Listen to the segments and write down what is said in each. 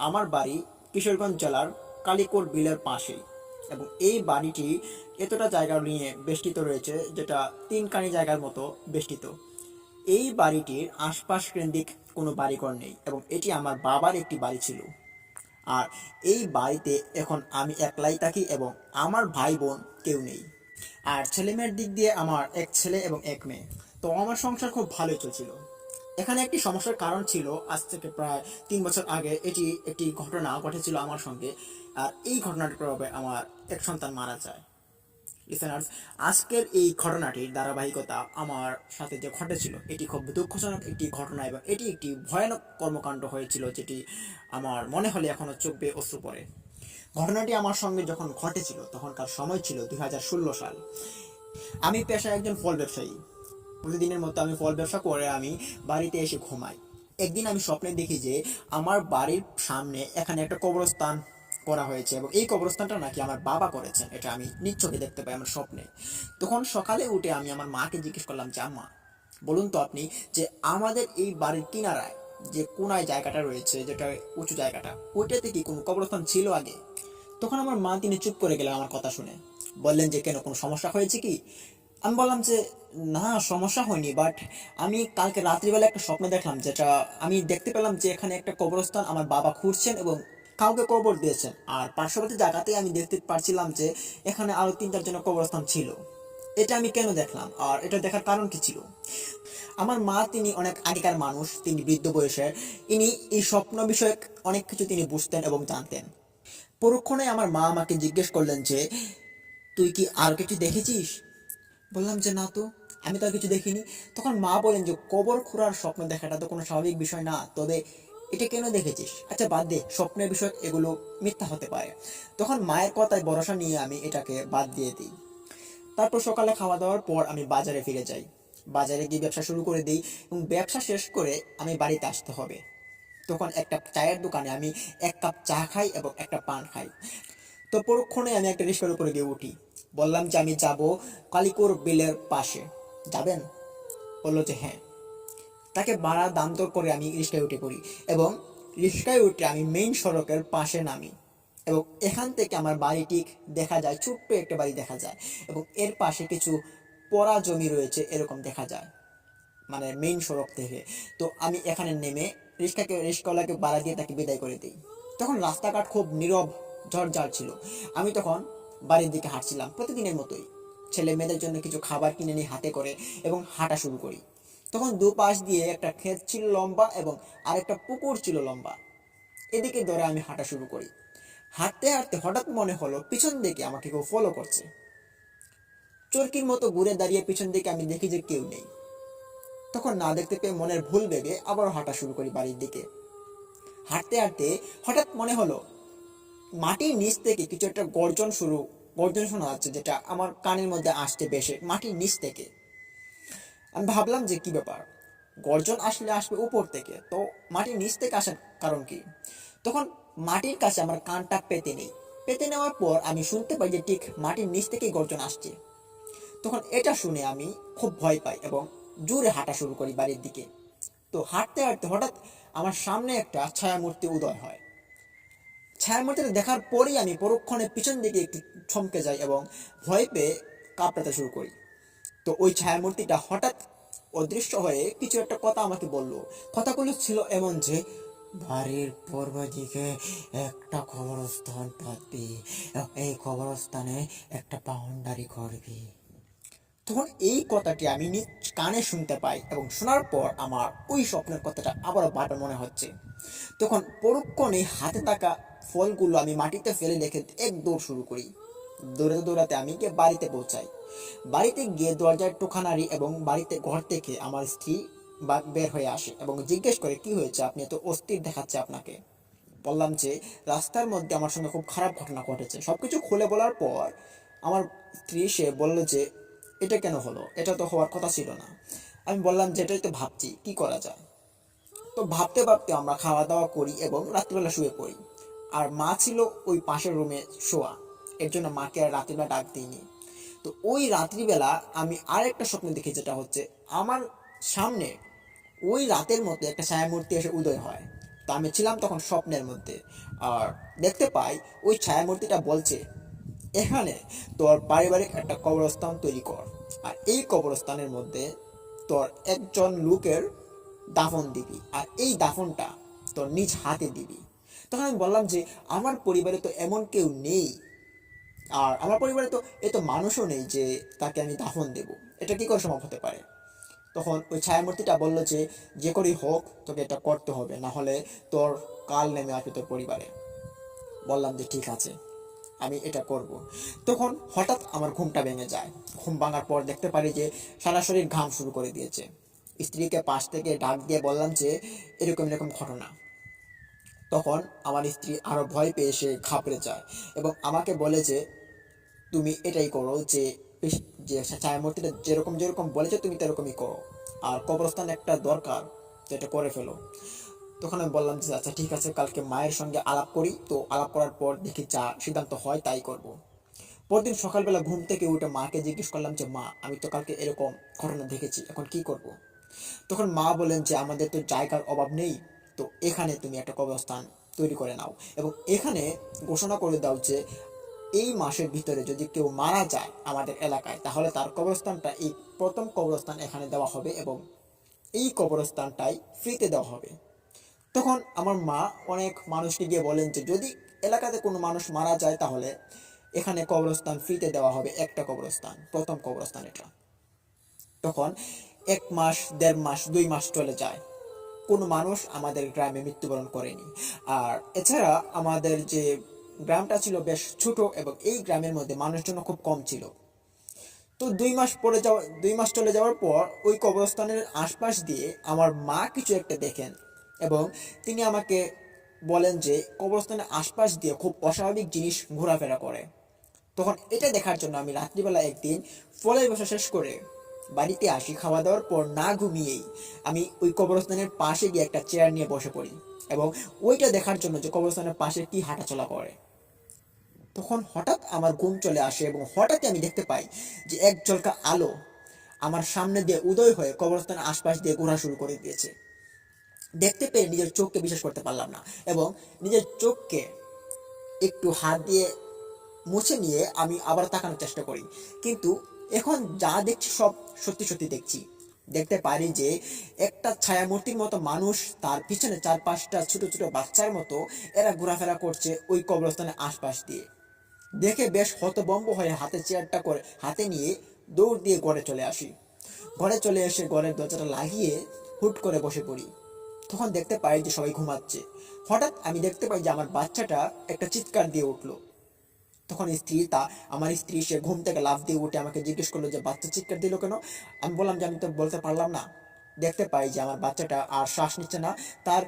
আমার বাড়ি কিশোরগঞ্জ জেলার কালিকোট বিলের পাশেই, এবং এই বাড়িটি এতটা জায়গা নিয়ে বেষ্টিত রয়েছে যেটা 3 কানি জায়গার মতো বেষ্টিত। এই বাড়িটির আশপাশ কেন্দ্রিক কোনো বাড়িঘর নেই, এবং এটি আমার বাবার একটি বাড়ি ছিল। আর এই বাড়িতে এখন আমি একলাই থাকি এবং আমার ভাই বোন কেউ নেই। আর ছেলেমেয়ের দিক দিয়ে আমার এক ছেলে এবং এক মেয়ে। তো আমার সংসার খুব ভালোই চলছিল। এখানে একটি সমস্যার কারণ ছিল, আজ থেকে প্রায় 3 বছর আগে এটি একটি ঘটনা ঘটেছিল আমার সঙ্গে। আর এই ঘটনাটির প্রভাবে আমার এক সন্তান মারা যায়। লিসেনার্স, আজকের এই ঘটনাটির ধারাবাহিকতা আমার সাথে যে ঘটেছিল এটি খুব দুঃখজনক একটি ঘটনা, এবং এটি একটি ভয়ানক কর্মকাণ্ড হয়েছিল, যেটি আমার মনে হলে এখনো চোখ বেয়ে অশ্রু পড়ে। ঘটনাটি আমার সঙ্গে যখন ঘটেছিল তখনকার সময় ছিল 2016 সাল। আমি পেশায় একজন ফল ব্যবসায়ী। প্রতিদিনের মতো আমি ফল ব্যবসা করে আমি বাড়িতে এসে ঘুমাই। একদিন আমি স্বপ্নে দেখি যে আমার বাড়ির সামনে এখানে একটা কবরস্থান করা হয়েছে, এবং এই কবরস্থানটা নাকি আমার বাবা করেছেন। এটা আমি নিজ চোখে দেখতে পাই আমার স্বপ্নে। তখন সকালে উঠে আমি আমার মাকে জিজ্ঞেস করলাম যে, আম্মা, বলুন তো আপনি, যে আমাদের এই বাড়ির কিনারায় যে কোনায় জায়গাটা রয়েছে, যেটা উঁচু জায়গাটা, ওইটাতে কি কোনো কবরস্থান ছিল আগে? তখন আমার মা তিনি চুপ করে গেলেন আমার কথা শুনে। বললেন যে, কেন, কোনো সমস্যা হয়েছে কি? আমি বললাম যে, না, সমস্যা হয়নি, বাট আমি কালকে রাত্রিবেলা একটা স্বপ্ন দেখলাম, যেটা আমি দেখতে পেলাম যে এখানে একটা কবরস্থান আমার বাবা খুঁড়ছেন এবং কাউকে কবর দিয়েছেন। আর পার্শ্ববর্তী জায়গাতেই আমি দেখতে পারছিলাম যে এখানে আরো 3-4 জনের কবরস্থান ছিল। এটা আমি কেন দেখলাম, আর এটা দেখার কারণ কি ছিল? আমার মা তিনি অনেক আগেকার মানুষ, তিনি বৃদ্ধ বয়সের। ইনি এই স্বপ্ন বিষয়ক অনেক কিছু তিনি বুঝতেন এবং জানতেন। পরক্ষণে আমার মা আমাকে জিজ্ঞেস করলেন যে, তুই কি আর কিছু দেখেছিস? বললাম যে, না তো, আমি তো আর কিছু দেখিনি। তখন মা বলেন যে, কবর খোঁড়ার স্বপ্ন দেখাটা তো কোনো স্বাভাবিক বিষয় না, তবে এটা কেন দেখেছিস? আচ্ছা বাদ দে, স্বপ্নের বিষয় এগুলো মিথ্যা হতে পারে। তখন মায়ের কথায় ভরসা নিয়ে আমি এটাকে বাদ দিয়ে দিই। তারপর সকালে খাওয়া দাওয়ার পর আমি বাজারে ফিরে যাই। বাজারে গিয়ে ব্যবসা শুরু করে দিই, এবং ব্যবসা শেষ করে আমি বাড়িতে আসতে হবে। তখন একটা চায়ের দোকানে আমি 1 কাপ চা খাই এবং একটা পান খাই। তো পরক্ষণে আমি একটা রিক্সার উপরে গিয়ে উঠি। বললাম যে, আমি যাব কালিকোর বিলের পাশে, যাবেন? বললো যে হ্যাঁ। তাকে ভাড়া দাম দর করে আমি রিক্সায় উঠে পড়ি, এবং রিক্সায় উঠে আমি মেইন সড়কের পাশে নামি। এবং এখান থেকে আমার বাড়িটি দেখা যায়, ছোট্ট একটা বাড়ি দেখা যায়, এবং এর পাশে কিছু পড়া জমি রয়েছে এরকম দেখা যায়, মানে মেইন সড়ক থেকে। তো আমি এখানে নেমে রিক্সাওয়ালাকে ভাড়া দিয়ে তাকে বিদায় করে দিই। তখন রাস্তাঘাট খুব নীরব, ঝড়ঝাড় ছিল। আমি তখন বাড়ির দিকে হাঁটছিলাম প্রতিদিনের মতোই, ছেলে মেয়েদের জন্য কিছু খাবার কিনে নিয়ে হাতে করে, এবং হাঁটা শুরু করি। তখন দুপাশ দিয়ে একটা ক্ষেত ছিল লম্বা, এবং আরেকটা পুকুর ছিল লম্বা। এদিকে ধরে আমি হাঁটা শুরু করি। হাঁটতে হাঁটতে হঠাৎ মনে হলো পিছন দিকে আমাকে কেউ ফলো করছে। চরকির মতো ঘুরে দাঁড়িয়ে পিছন দিকে আমি দেখি যে কেউ নেই। তখন না দেখতে পেয়ে মনের ভুল ভেবে আবারও হাঁটা শুরু করি বাড়ির দিকে। হাঁটতে হাঁটতে হঠাৎ মনে হলো মাটির নিচ থেকে কিছু একটা গর্জন শোনা যাচ্ছে, যেটা আমার কানের মধ্যে আসছে বেশে মাটির নিচ থেকে। আমি ভাবলাম যে কি ব্যাপার, গর্জন আসলে আসবে উপর থেকে, তো মাটির নিচ থেকে আসার কারণ কি? তখন মাটির কাছে আমার কানটা পেতে নেই। পেতে নেওয়ার পর আমি শুনতে পাই যে ঠিক মাটির নিচ থেকেই গর্জন আসছে। তখন এটা শুনে আমি খুব ভয় পাই এবং জোরে হাঁটা শুরু করি বাড়ির দিকে। তো হাঁটতে হাঁটতে হঠাৎ আমার সামনে একটা ছায়ামূর্তি উদয় হয়। ছায়ামূর্তিটা দেখার পরেই আমি পরক্ষণে পিছন দিকে একটু থমকে যাই এবং ভয় পেয়ে কাঁপতে শুরু করি। তো ওই ছায়ামূর্তিটা হঠাৎ অদৃশ্য হয়ে কিছু একটা কথা আমাকে বলল। কথাগুলো ছিল এমন যে, বাড়ির পূর্ব দিকে একটা কবরস্থান পাবি, এই কবরস্থানে একটা বাউন্ডারি করবি। তখন এই কথাটি আমি নিজ কানে শুনতে পাই, এবং শোনার পর আমার ওই স্বপ্নের কথাটা আবারও বারবার মনে হচ্ছে। তখন পরক্ষণে হাতে থাকা ফলগুলো আমি মাটিতে ফেলে রেখে এক দৌড় শুরু করি। দৌড়াতে দৌড়াতে আমি গিয়ে বাড়িতে পৌঁছাই। বাড়িতে গিয়ে দরজায় টোকা নাড়ি, এবং বাড়িতে ঘর থেকে আমার স্ত্রী বের হয়ে আসে এবং জিজ্ঞেস করে, কি হয়েছে, আপনি এত অস্থির দেখাচ্ছে আপনাকে। বললাম যে, রাস্তার মধ্যে আমার সঙ্গে খুব খারাপ ঘটনা ঘটেছে। সবকিছু খুলে বলার পর আমার স্ত্রী সে বললো যে, এটা কেন হলো, এটা তো হওয়ার কথা ছিল না। আমি বললাম যে, এটাই তো ভাবছি কি করা যায়। তো ভাবতে ভাবতে আমরা খাওয়া দাওয়া করি এবং রাত্রিবেলা শুয়ে পড়ি। আর মা ছিল ওই পাশের রুমে শোয়া, এর জন্য মাকে আর রাত্রিবেলা ডাক দিইনি। তো ওই রাত্রিবেলা আমি আরেকটা স্বপ্ন দেখি, যেটা হচ্ছে আমার সামনে ওই রাতের মধ্যে একটা ছায়ামূর্তি এসে উদয় হয়। তো আমি ছিলাম তখন স্বপ্নের মধ্যে। আর দেখতে পাই ওই ছায়ামূর্তিটা বলছে, এখানে তোর পারিবারিক একটা কবরস্থান তৈরি কর, আর এই কবরস্থানের মধ্যে তোর একজন লোকের দাফন দিবি, আর এই দাফনটা তোর নিজ হাতে দিবি। তখন আমি বললাম যে আমার পরিবারে তো এমন কেউ নেই, আর আমার পরিবারে তো এত মানুষও নেই যে তাকে আমি দাফন দেব, এটা কি করে সম্ভব হতে পারে। তখন ওই ছায়ামূর্তিটা বললো যে যে করেই হোক তোকে এটা করতে হবে, না হলে তোর কাল নেমে আসবে তোর পরিবারে। বললাম যে ঠিক আছে, আমি এটা করব। তখন হঠাৎ আমার ঘুমটা ভেঙে যায়। ঘুম ভাঙার পর দেখতে পারি যে সারা শরীর ঘাম শুরু করে দিয়েছে। স্ত্রীকে পাশ থেকে ডাক দিয়ে বললাম যে এরকম এরকম ঘটনা। তখন আমার স্ত্রী আরো ভয় পেয়ে সে ঘাবড়ে যায় এবং আমাকে বলে যে তুমি এটাই করো, যে যে ছায়ামূর্তিটা যেরকম যেরকম বলেছে তুমি তেরকমই করো, আর কবরস্থান একটা দরকার, তো এটা করে ফেলো। তখন আমি বললাম যে আচ্ছা ঠিক আছে, কালকে মায়ের সঙ্গে আলাপ করি, তো আলাপ করার পর দেখি যা সিদ্ধান্ত হয় তাই করব। পরদিন সকালবেলা ঘুম থেকে উঠে মাকে জিজ্ঞেস করলাম যে মা, আমি তো কালকে এরকম ঘটনা দেখেছি, এখন কি করব। তখন মা বলেন যে আমাদের তো জায়গার অভাব নেই, তো এখানে তুমি একটা কবরস্থান তৈরি করে নাও এবং এখানে ঘোষণা করে দাও যে এই মাসের ভিতরে যদি কেউ মারা যায় আমাদের এলাকায়, তাহলে তার কবরস্থানটা এই প্রথম কবরস্থান এখানে দেওয়া হবে এবং এই কবরস্থানটাই ফ্রিতে দেওয়া হবে। তখন আমার মা অনেক মানুষকে গিয়ে বলেন যে যদি এলাকাতে কোনো মানুষ মারা যায় তাহলে এখানে কবরস্থান ফ্রিতে দেওয়া হবে, একটা কবরস্থান, প্রথম কবরস্থান এটা। তখন 1 মাস, 1.5 মাস, 2 মাস চলে যায়, কোনো মানুষ আমাদের গ্রামে মৃত্যুবরণ করেনি। আর এছাড়া আমাদের যে গ্রামটা ছিল বেশ ছোট এবং এই গ্রামের মধ্যে মানুষজন খুব কম ছিল। তো 2 মাস চলে যাওয়ার পর ওই কবরস্থানের আশপাশ দিয়ে আমার মা কিছু একটা দেখেন এবং তিনি আমাকে বলেন যে কবরস্থানের আশপাশ দিয়ে খুব অস্বাভাবিক জিনিস ঘোরাফেরা করে। তখন এটা দেখার জন্য আমি রাত্রিবেলা একদিন ফলের বসা শেষ করে বাড়িতে আসি। খাওয়া দাওয়ার পর না ঘুমিয়েই আমি ওই কবরস্থানের পাশে গিয়ে একটা চেয়ার নিয়ে বসে পড়ি এবং ওইটা দেখার জন্য যে কবরস্থানের পাশে কি হাঁটাচলা করে। তখন হঠাৎ আমার ঘুম চলে আসে এবং হঠাৎই আমি দেখতে পাই যে এক ঝলকা আলো আমার সামনে দিয়ে উদয় হয়ে কবরস্থানের আশপাশ দিয়ে ঘোরা শুরু করে দিয়েছে। দেখতে পেয়ে নিজের চোখকে বিশ্বাস করতে পারলাম না এবং নিজের চোখকে একটু হাত দিয়ে মুছে নিয়ে আমি আবার তাকানোর চেষ্টা করি, কিন্তু এখন যা দেখছি সব সত্যি সত্যি দেখছি। দেখতে পারি যে একটা ছায়ামূর্তির মতো মানুষ, তার পিছনে 4-5টা ছোট ছোট বাচ্চার মতো এরা ঘোরাফেরা করছে ওই কবরস্থানের আশপাশ দিয়ে। দেখে বেশ হতভম্ব হয়ে হাতে চেয়ারটা করে হাতে নিয়ে দৌড় দিয়ে ঘরে চলে আসি। ঘরে চলে এসে ঘরের দরজাটা লাগিয়ে হুট করে বসে পড়ি। তখন দেখতে পাই যে সবাই ঘুমাচ্ছে। হঠাৎ আমি দেখতে পাই যে আমার বাচ্চাটা একটা চিৎকার দিয়ে উঠলো। তখন আমার স্ত্রী সে ঘুম থেকে লাফ দিয়ে উঠে আমাকে জিজ্ঞেস করলো যে বাচ্চা চিৎকার দিল কেন। আমি বললাম যে আমি তো বলতে পারলাম না। দেখতে পাই যে আমার বাচ্চাটা আর শ্বাস নিচ্ছে না, তার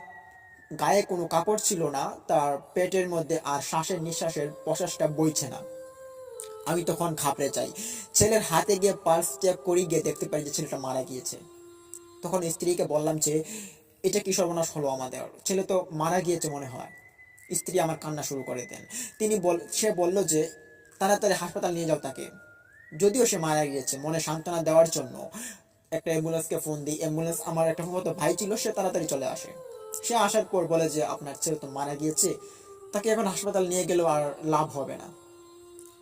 গায়ে কোনো কাপড় ছিল না, তার পেটের মধ্যে আর শ্বাসের নিঃশ্বাসের প্রশ্বাসটা বইছে না। আমি তখন ঘাবড়ে যাই। ছেলের হাতে গিয়ে পালস চেক করি, গিয়ে দেখতে পাই যে ছেলেটা মারা গিয়েছে। তখন স্ত্রীকে বললাম যে এটা কি সর্বনাশ হলো, আমাদের ছেলে তো মারা গিয়েছে মনে হয়। স্ত্রী আমার কান্না শুরু করে দেন। সে বলল যে তাড়াতাড়ি হাসপাতাল নিয়ে যাও তাকে। যদিও সে মারা গিয়েছে, মনে সান্ত্বনা দেওয়ার জন্য একটা অ্যাম্বুলেন্সকে ফোন দিই। অ্যাম্বুলেন্স, আমার একটা মতো ভাই ছিল, সে তাড়াতাড়ি চলে আসে। সে আসার পর বলে যে আপনার ছেলে তো মারা গিয়েছে, তাকে এখন হাসপাতাল নিয়ে গেলেও আর লাভ হবে না।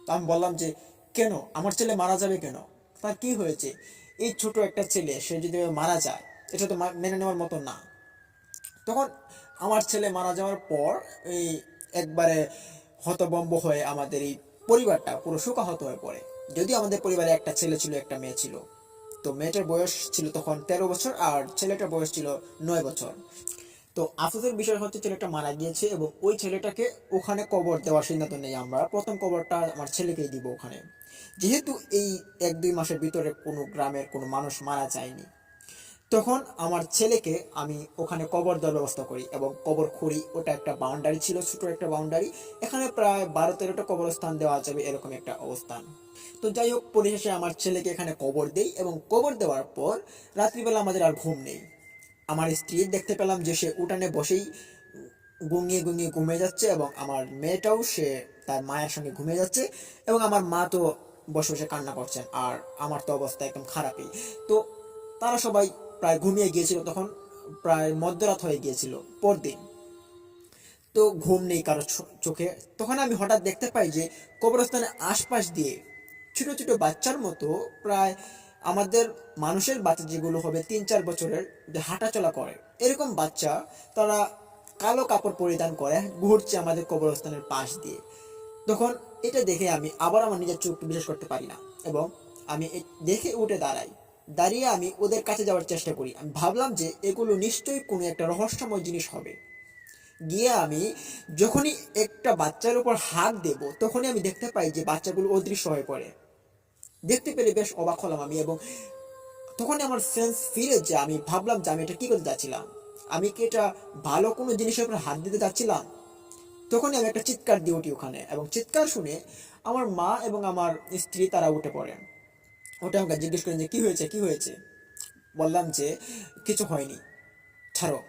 তো আমি বললাম যে কেন, আমার ছেলে মারা যাবে কেন, তার কি হয়েছে? এই ছোট একটা ছেলে, সে যদি মারা যায় এটা তো মেনে নেওয়ার মতো না। তখন আমার ছেলে মারা যাওয়ার পর এই একবারে হতভম্ব হয়ে আমাদের এই পরিবারটা পুরো শোকাহত হয়ে পড়ে। যদিও আমাদের পরিবারে একটা ছেলে ছিল, একটা মেয়ে ছিল। তো মেয়েটার বয়স ছিল তখন 13 বছর আর ছেলেটার বয়স ছিল 9 বছর। তো আফসোসের বিষয় হচ্ছে ছেলেটা মারা গিয়েছে এবং ওই ছেলেটাকে ওখানে কবর দেওয়ার সিদ্ধান্ত নেই আমরা। প্রথম কবরটা আমার ছেলেকেই দিব ওখানে, যেহেতু এই 1-2 মাসের ভিতরে কোনো গ্রামের কোনো মানুষ মারা যায়নি। তখন আমার ছেলেকে আমি ওখানে কবর দেওয়ার ব্যবস্থা করি এবং কবর খুঁড়ি। ওটা একটা বাউন্ডারি ছিল, ছোট একটা বাউন্ডারি। এখানে প্রায় 12-13টা কবরস্থান দেওয়া যাবে, এরকম একটা অবস্থান। তো যাই হোক, পরিশেষে আমার ছেলেকে এখানে কবর দেই এবং কবর দেওয়ার পর রাত্রিবেলা আমাদের আর ঘুম নেই। আমার স্ত্রী দেখতে পেলাম যে সে উঠানে বসেই গুঙিয়ে গুঙিয়ে ঘুমিয়ে যাচ্ছে এবং আমার মেয়েটাও সে তার মায়ের সঙ্গে ঘুমিয়ে যাচ্ছে এবং আমার মা তো বসে বসে কান্না করছেন, আর আমার তো অবস্থা একদম খারাপই। তো তারা সবাই প্রায় ঘুমিয়ে গিয়েছিল। তখন প্রায় মধ্যরাত হয়ে গিয়েছিল পরদিন। তো ঘুম নেই কারো চোখে। তখন আমি হঠাৎ দেখতে পাই যে কবরস্থানের আশপাশ দিয়ে ছোট ছোট বাচ্চার মতো, প্রায় আমাদের মানুষের বাচ্চা যেগুলো হবে 3-4 বছরের, যে হাঁটাচলা করে এরকম বাচ্চা, তারা কালো কাপড় পরিধান করে ঘুরছে আমাদের কবরস্থানের পাশ দিয়ে। তখন এটা দেখে আমি আবার আমার নিজের চোখকে বিশ্বাস করতে পারি না, এবং আমি দেখে উঠে দাঁড়াই। দাঁড়িয়ে আমি ওদের কাছে যাওয়ার চেষ্টা করি। আমি ভাবলাম যে এগুলো নিশ্চয়ই কোনো একটা রহস্যময় জিনিস হবে। গিয়ে আমি যখনই একটা বাচ্চার উপর হাত দেব, তখনই আমি দেখতে পাই যে বাচ্চাগুলো অদৃশ্য হয়ে পড়ে। দেখতে পেরে বেশ অবাক হলাম আমি, এবং তখনই আমার সেন্স ফিরে যে আমি ভাবলাম যে আমি এটা কি করতে যাচ্ছিলাম, আমি কি এটা ভালো কোনো জিনিসের উপর হাত দিতে যাচ্ছিলাম। তখনই আমি একটা চিৎকার দিয়ে উঠি ওখানে, এবং চিৎকার শুনে আমার মা এবং আমার স্ত্রী তারা উঠে পড়েন। ওটা আমাকে জিজ্ঞেস করেন যে কি হয়েছে, কি হয়েছে। বললাম যে কিছু হয়নি, ছাড়ো।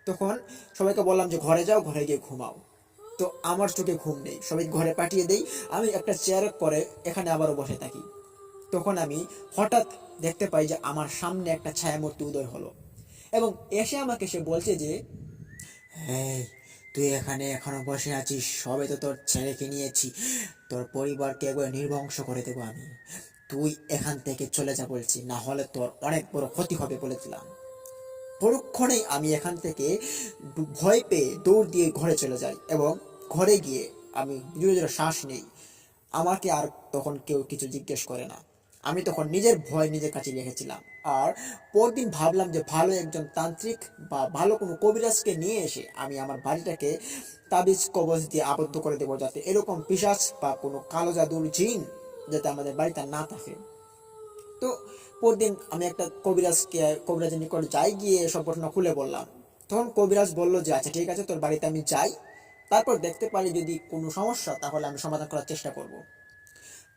তখন সবাইকে বললাম যে ঘরে যাও, ঘরে গিয়ে ঘুমাও। তো আমার চোখে ঘুম নেই, সবাই ঘরে পাঠিয়ে দেই। আমি একটা চেয়ারে পরে এখানে আবারও বসে থাকি। তখন আমি হঠাৎ দেখতে পাই যে আমার সামনে একটা ছায়ামূর্তি উদয় হলো, এবং এসে আমাকে সে বলছে যে, হ্যাঁ, তুই এখানে এখনো বসে আছিস, সবে তো তোর ছেলেকে নিয়েছি, তোর পরিবারকে একবার নির্বংশ করে দেবো আমি। তুই এখান থেকে চলে যা বলছি, না হলে তোর অনেক বড় ক্ষতি হবে বলেছিলাম। পরক্ষণেই আমি এখান থেকে ভয় পেয়ে দৌড় দিয়ে ঘরে চলে যাই, এবং ঘরে গিয়ে আমি জোরে জোরে শ্বাস নেই। আমাকে আর তখন কেউ কিছু জিজ্ঞেস করে না। আমি তখন নিজের ভয় নিজের কাছে রেখেছিলাম। আর পরদিন ভাবলাম যে ভালো একজন তান্ত্রিক বা ভালো কোনো কবিরাজকে নিয়ে এসে আমি আমার বাড়িটাকে তাবিজ কবজ দিয়ে আবদ্ধ করে দেবো, যাতে এরকম পিশাচ বা কোনো কালো জাদুর জিন যাতে আমাদের বাড়িতে না থাকে। তো পরদিন আমি একটা কবিরাজের নিকট যাই, গিয়ে সব ঘটনা খুলে বললাম। তখন কবিরাজ বলল যে আচ্ছা ঠিক আছে, তোর বাড়িতে আমি যাই, তারপর দেখতে পারি যদি কোনো সমস্যা তাহলে আমি সমাধান করার চেষ্টা করব।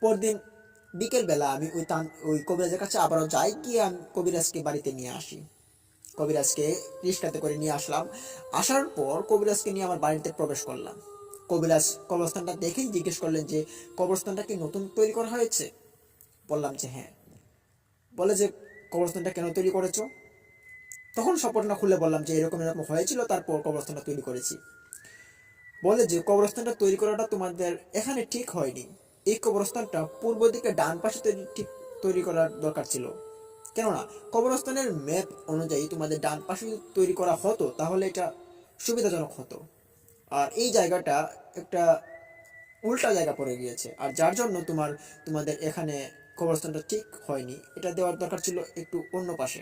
পরদিন বিকেলবেলা আমি ওই কবিরাজের কাছে আবারও যাই, গিয়ে আমি কবিরাজকে বাড়িতে নিয়ে আসি। কবিরাজকে রিক্সাতে করে নিয়ে আসলাম। আসার পর কবিরাজকে নিয়ে আমার বাড়িতে প্রবেশ করলাম। কবিরাজ কবরস্থানটা দেখেই জিজ্ঞেস করলেন যে কবরস্থানটা কি নতুন তৈরি করা হয়েছে। বললাম যে হ্যাঁ। বলে যে কবরস্থানটা কেন তৈরি করেছো। তখন স্বপ্নটা খুলে বললাম যে এরকম এরকম হয়েছিল, তারপর কবরস্থানটা তৈরি করেছি। বলে যে কবরস্থানটা তৈরি করাটা তোমাদের এখানে ঠিক হয়নি, এই কবরস্থানটা পূর্ব দিকে ডান পাশে তৈরি করার দরকার ছিল। কেননা কবরস্থানের ম্যাপ অনুযায়ী তোমাদের ডান পাশে তৈরি করা হতো তাহলে এটা সুবিধাজনক হতো। আর এই জায়গাটা একটা উল্টা জায়গা পড়ে গিয়েছে, আর যার জন্য তোমাদের এখানে কবরস্থানটা ঠিক হয়নি, এটা দেওয়ার দরকার ছিল একটু অন্য পাশে।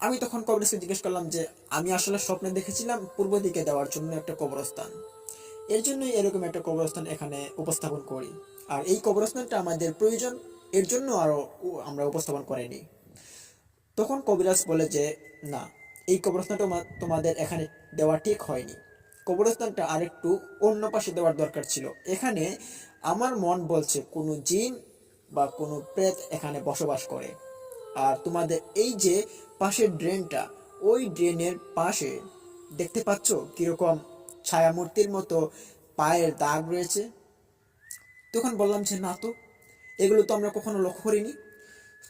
আমি তখন কবরস্থান জিজ্ঞেস করলাম যে আমি আসলে স্বপ্নে দেখেছিলাম পূর্ব দিকে দেওয়ার জন্য একটা কবরস্থান, এর জন্যই এরকম একটা কবরস্থান এখানে উপস্থাপন করি। আর এই কবরস্থানটা আমাদের প্রয়োজন, এর জন্য আরো আমরা উপস্থাপন করিনি। তখন কবিরাজ বলে যে না, এই কবরস্থানটা তোমাদের এখানে দেওয়া ঠিক হয়নি, কবরস্থানটা আরেকটু অন্য পাশে দেওয়ার দরকার ছিল। এখানে আমার মন বলছে কোনো জিন বা কোনো প্রেত এখানে বসবাস করে। আর তোমাদের এই যে পাশের ড্রেনটা, ওই ড্রেনের পাশে দেখতে পাচ্ছ কিরকম ছায়ামূর্তির মতো পায়ের দাগ রয়েছে। তখন বললাম যে না তো, এগুলো তো আমরা কখনো লক্ষ্য করিনি।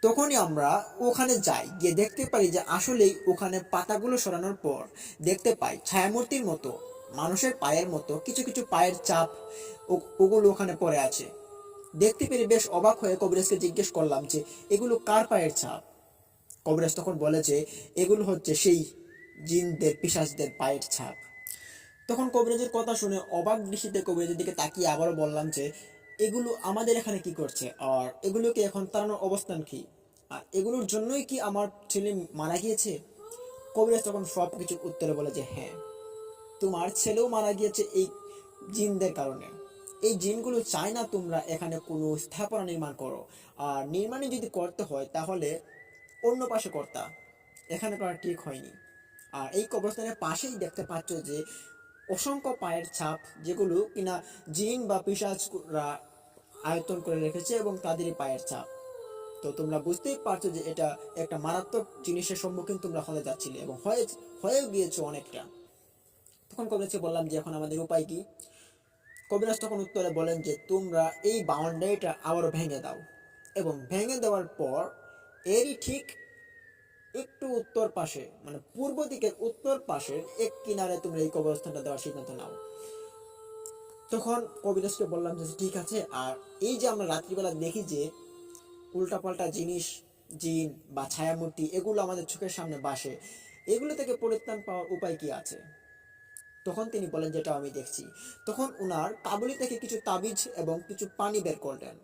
তখনই আমরা ওখানে যাই, গিয়ে দেখতে পারি যে আসলেই ওখানে পাতাগুলো সরানোর পর দেখতে পাই ছায়ামূর্তির মতো মানুষের পায়ের মতো কিছু কিছু পায়ের ছাপ, ওগুলো ওখানে পড়ে আছে। দেখতে পেরে বেশ অবাক হয়ে কবিরাজকে জিজ্ঞেস করলাম যে এগুলো কার পায়ের ছাপ। কবিরাজ তখন বলে যে এগুলো হচ্ছে সেই জিনদের পিশাচদের পায়ের ছাপ। তখন কবিরাজের কথা শুনে অবাক দৃষ্টিতে কবিরাজের দিকে তাকিয়ে আবারও বললাম যে এগুলো আমাদের এখানে কি করছে, আর এগুলোকে এখন তাড়ানোর অবস্থান কি, আর এগুলোর জন্যই কি আমার ছেলে মারা গিয়েছে। কবিরাজ তখন সব কিছু উত্তরে বলে যে হ্যাঁ, তোমার ছেলেও মারা গিয়েছে এই জিনদের কারণে। এই জিনগুলো চায় না তোমরা এখানে কোনো স্থাপনা নির্মাণ করো, আর নির্মাণে যদি করতে হয় তাহলে অন্য পাশে করতা, এখানে করা ঠিক হয়নি। আর এই কবরস্থানের পাশেই দেখতে পাচ্ছ যে অসংখ্য পায়ের ছাপ, যেগুলো কিনা জিন বা পিশাচরা আয়ত্তন করে রেখেছে, এবং তাদেরই পায়ের ছাপ। তো তোমরা বুঝতেই পারছো যে এটা একটা মারাত্মক জিনিসের সম্মুখীন তোমরা হতে যাচ্ছিলে, এবং হয়েও গিয়েছো অনেকটা। তখন কবিরাজকে বললাম যে এখন আমাদের উপায় কি। কবিরাজ তখন উত্তরে বলেন যে তোমরা এই বাউন্ডারিটা আবারও ভেঙে দাও, এবং ভেঙে দেওয়ার পর এরই ঠিক একটু উত্তর পাশে, মানে পূর্ব দিকের উত্তর পাশের এক কিনারে তোমরা এই কবরস্থানটা দেওয়ার সিদ্ধান্ত নাও। তখন কবিরাজকে বললাম যে ঠিক আছে। আর এই যে আমরা রাত্রিবেলা দেখি যে উল্টাপাল্টা জিনিস, জিন বা ছায়ামূর্তি, এগুলো আমাদের চোখের সামনে বাসে, এগুলো থেকে পরিত্রাণ পাওয়ার উপায় কি আছে? তখন তিনি বলেন যেটা আমি দেখছি। তখন উনার কাবুলি থেকে কিছু তাবিজ এবং কিছু পানি বের করলেন,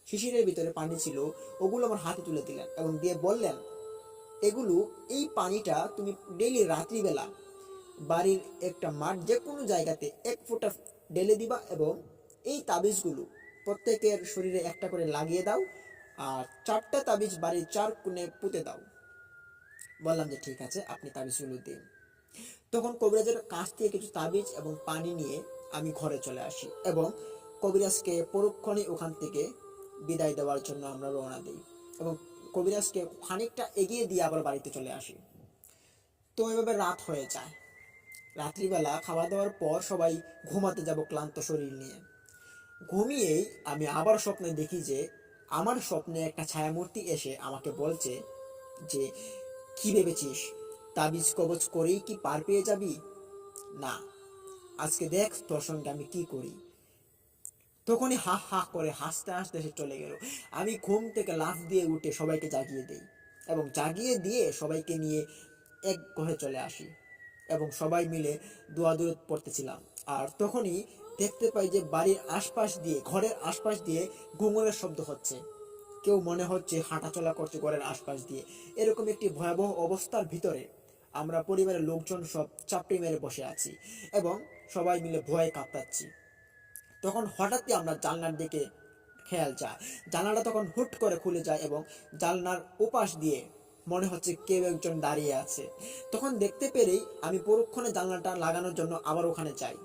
শিশিরের ভিতরে পানি ছিল, ওগুলো আমার হাতে তুলে দিলেন এবং দিয়ে বললেন এগুলো, এই পানিটা তুমি ডেইলি রাত্রিবেলা বাড়ির একটা মাঠ যে কোনো জায়গাতে 1 ফোঁটা ঢেলে দিবা এবং এই তাবিজগুলো প্রত্যেকের শরীরে একটা করে লাগিয়ে দাও, আর 4টা তাবিজ বাড়ির 4 কোণে পুঁতে দাও। বললাম যে ঠিক আছে, আপনি তাবিজগুলো দিন। তখন কবিরাজের কাছ থেকে কিছু তাবিজ এবং পানি নিয়ে আমি ঘরে চলে আসি এবং কবিরাজকে পরক্ষণে ওখান থেকে বিদায় দেওয়ার জন্য আমরা রওনা দিই এবং কবিরাজকে খানিকটা এগিয়ে দিয়ে আবার বাড়িতে চলে আসি। তো এভাবে রাত হয়ে যায়। রাত্রিবেলা খাওয়া দাওয়ার পর সবাই ঘুমাতে যাব ক্লান্ত শরীর নিয়ে। ঘুমিয়েই আমি আবার স্বপ্নে দেখি যে আমার স্বপ্নে একটা ছায়ামূর্তি এসে আমাকে বলছে যে কি ভেবেছিস তাবিজ কবজ করেই কি পার পেয়ে যাবি? না, আজকে দেখ তোর সঙ্গে আমি কি করি। তখনই হা হা করে হাসতে হাসতে সে চলে গেল। আমি ঘুম থেকে লাফ দিয়ে উঠে সবাইকে জাগিয়ে দেই এবং জাগিয়ে দিয়ে সবাইকে নিয়ে এক ঘরে চলে আসি এবং সবাই মিলে দোয়া দূরত পড়তেছিলাম। আর তখনই দেখতে পাই যে বাড়ির আশপাশ দিয়ে, ঘরের আশপাশ দিয়ে ঘুঙুরের শব্দ হচ্ছে। কেউ মনে হচ্ছে হাঁটাচলা করছে ঘরের আশপাশ দিয়ে। এরকম একটি ভয়াবহ অবস্থার ভিতরে আমরা পরিবারের লোকজন সব চাপড়ি মেরে বসে আছি এবং সবাই মিলে ভয়ে কাঁপাচ্ছি। তখন হঠাৎই আমরা জানলার দিকে খেয়াল যায়। জানালাটা তখন হুট করে খুলে যায় এবং জানলার ওপাশ দিয়ে মনে হচ্ছে কেউ একজন দাঁড়িয়ে আছে। তখন দেখতে পেরেই আমি পরক্ষণে জানলাটা লাগানোর জন্য আবার ওখানে যাই,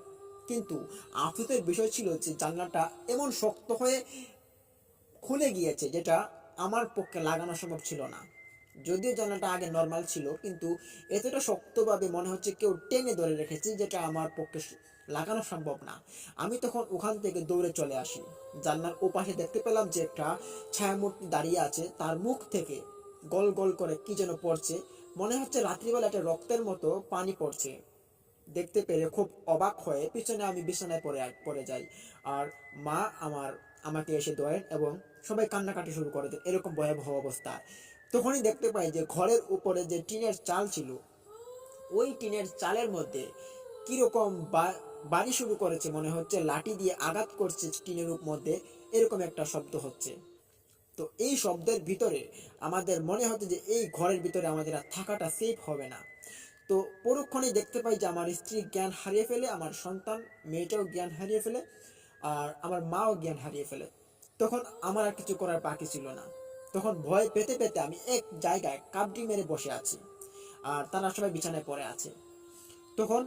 কিন্তু আফসোসের বিষয় ছিল যে জানলাটা এমন শক্ত হয়ে খুলে গিয়েছে যেটা আমার পক্ষে লাগানো সম্ভব ছিল না। যদিও জানলাটা আগে নর্মাল ছিল, কিন্তু এতটা শক্তভাবে মনে হচ্ছে কেউ টেনে ধরে রেখেছে, যেটা আমার পক্ষে লাগানো সম্ভব না। আমি তখন ওখান থেকে দৌড়ে চলে আসি। জানলার ওপাশে দেখতে পেলাম যে একটা ছায়ামূর্তি দাঁড়িয়ে আছে, তার মুখ থেকে গল গল করে কি যেন পড়ছে। মনে হচ্ছে রাত্রিবেলা একটা রক্তের মতো পানি পড়ছে। দেখতে পেরে খুব অবাক হয়ে পিছনে আমি বিছানায় পড়ে যাই। আর মা আমাকে এসে ধরেন এবং সবাই কান্নাকাটি শুরু করে দেন, এরকম ভয়াবহ অবস্থা। তখনই দেখতে পাই যে ঘরের উপরে যে টিনের চাল ছিল, ওই টিনের চালের মধ্যে কিরকম বাড়ি শুরু করেছে, মনে হচ্ছে লাঠি দিয়ে আঘাত করছে টিনের মধ্যে, এরকম একটা শব্দ হচ্ছে। তো এই শব্দের ভিতরে আমাদের মনে হচ্ছে যে এই ঘরের ভিতরে আমাদের আর থাকাটা সেফ হবে না। তো পরক্ষণে দেখতে পাই যে আমার স্ত্রী জ্ঞান হারিয়ে ফেলে, আমার সন্তান মেয়েটাও জ্ঞান হারিয়ে ফেলে, আর আমার মাও জ্ঞান হারিয়ে ফেলে। তখন আমার আর কিছু করার বাকি ছিল না। তখন ভয় পেতে পেতে আমি এক জায়গায় কাবডি মেরে বসে আছি আর তারা সবাই বিছানায় পড়ে আছে। তখন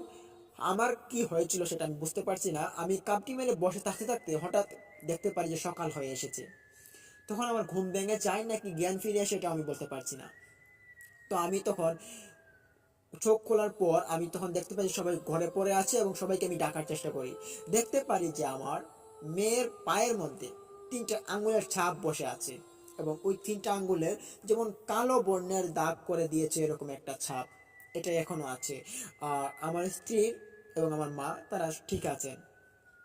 আমার কি হয়েছিল সেটা আমি বুঝতে পারছি না। আমি কাবডি মেরে বসে থাকতে থাকতে হঠাৎ দেখতে পারি যে সকাল হয়ে এসেছে। তখন আমার ঘুম ভেঙে যায় নাকি জ্ঞান ফিরে আসে এটা আমি বলতে পারছি না। তো আমি তখন চোখ খোলার পর আমি তখন দেখতে পাই সবাই ঘরে পড়ে আছে এবং সবাইকে আমি ডাকার চেষ্টা করি। দেখতে পারি যে আমার মেয়ের পায়ের মধ্যে 3টা আঙ্গুলের ছাপ বসে আছে এবং ওই 3টা আঙ্গুলের যেমন কালো বর্ণের দাগ করে দিয়েছে এরকম একটা ছাপ, এটা এখনো আছে। আর আমার স্ত্রীর এবং আমার মা তারা ঠিক আছেন।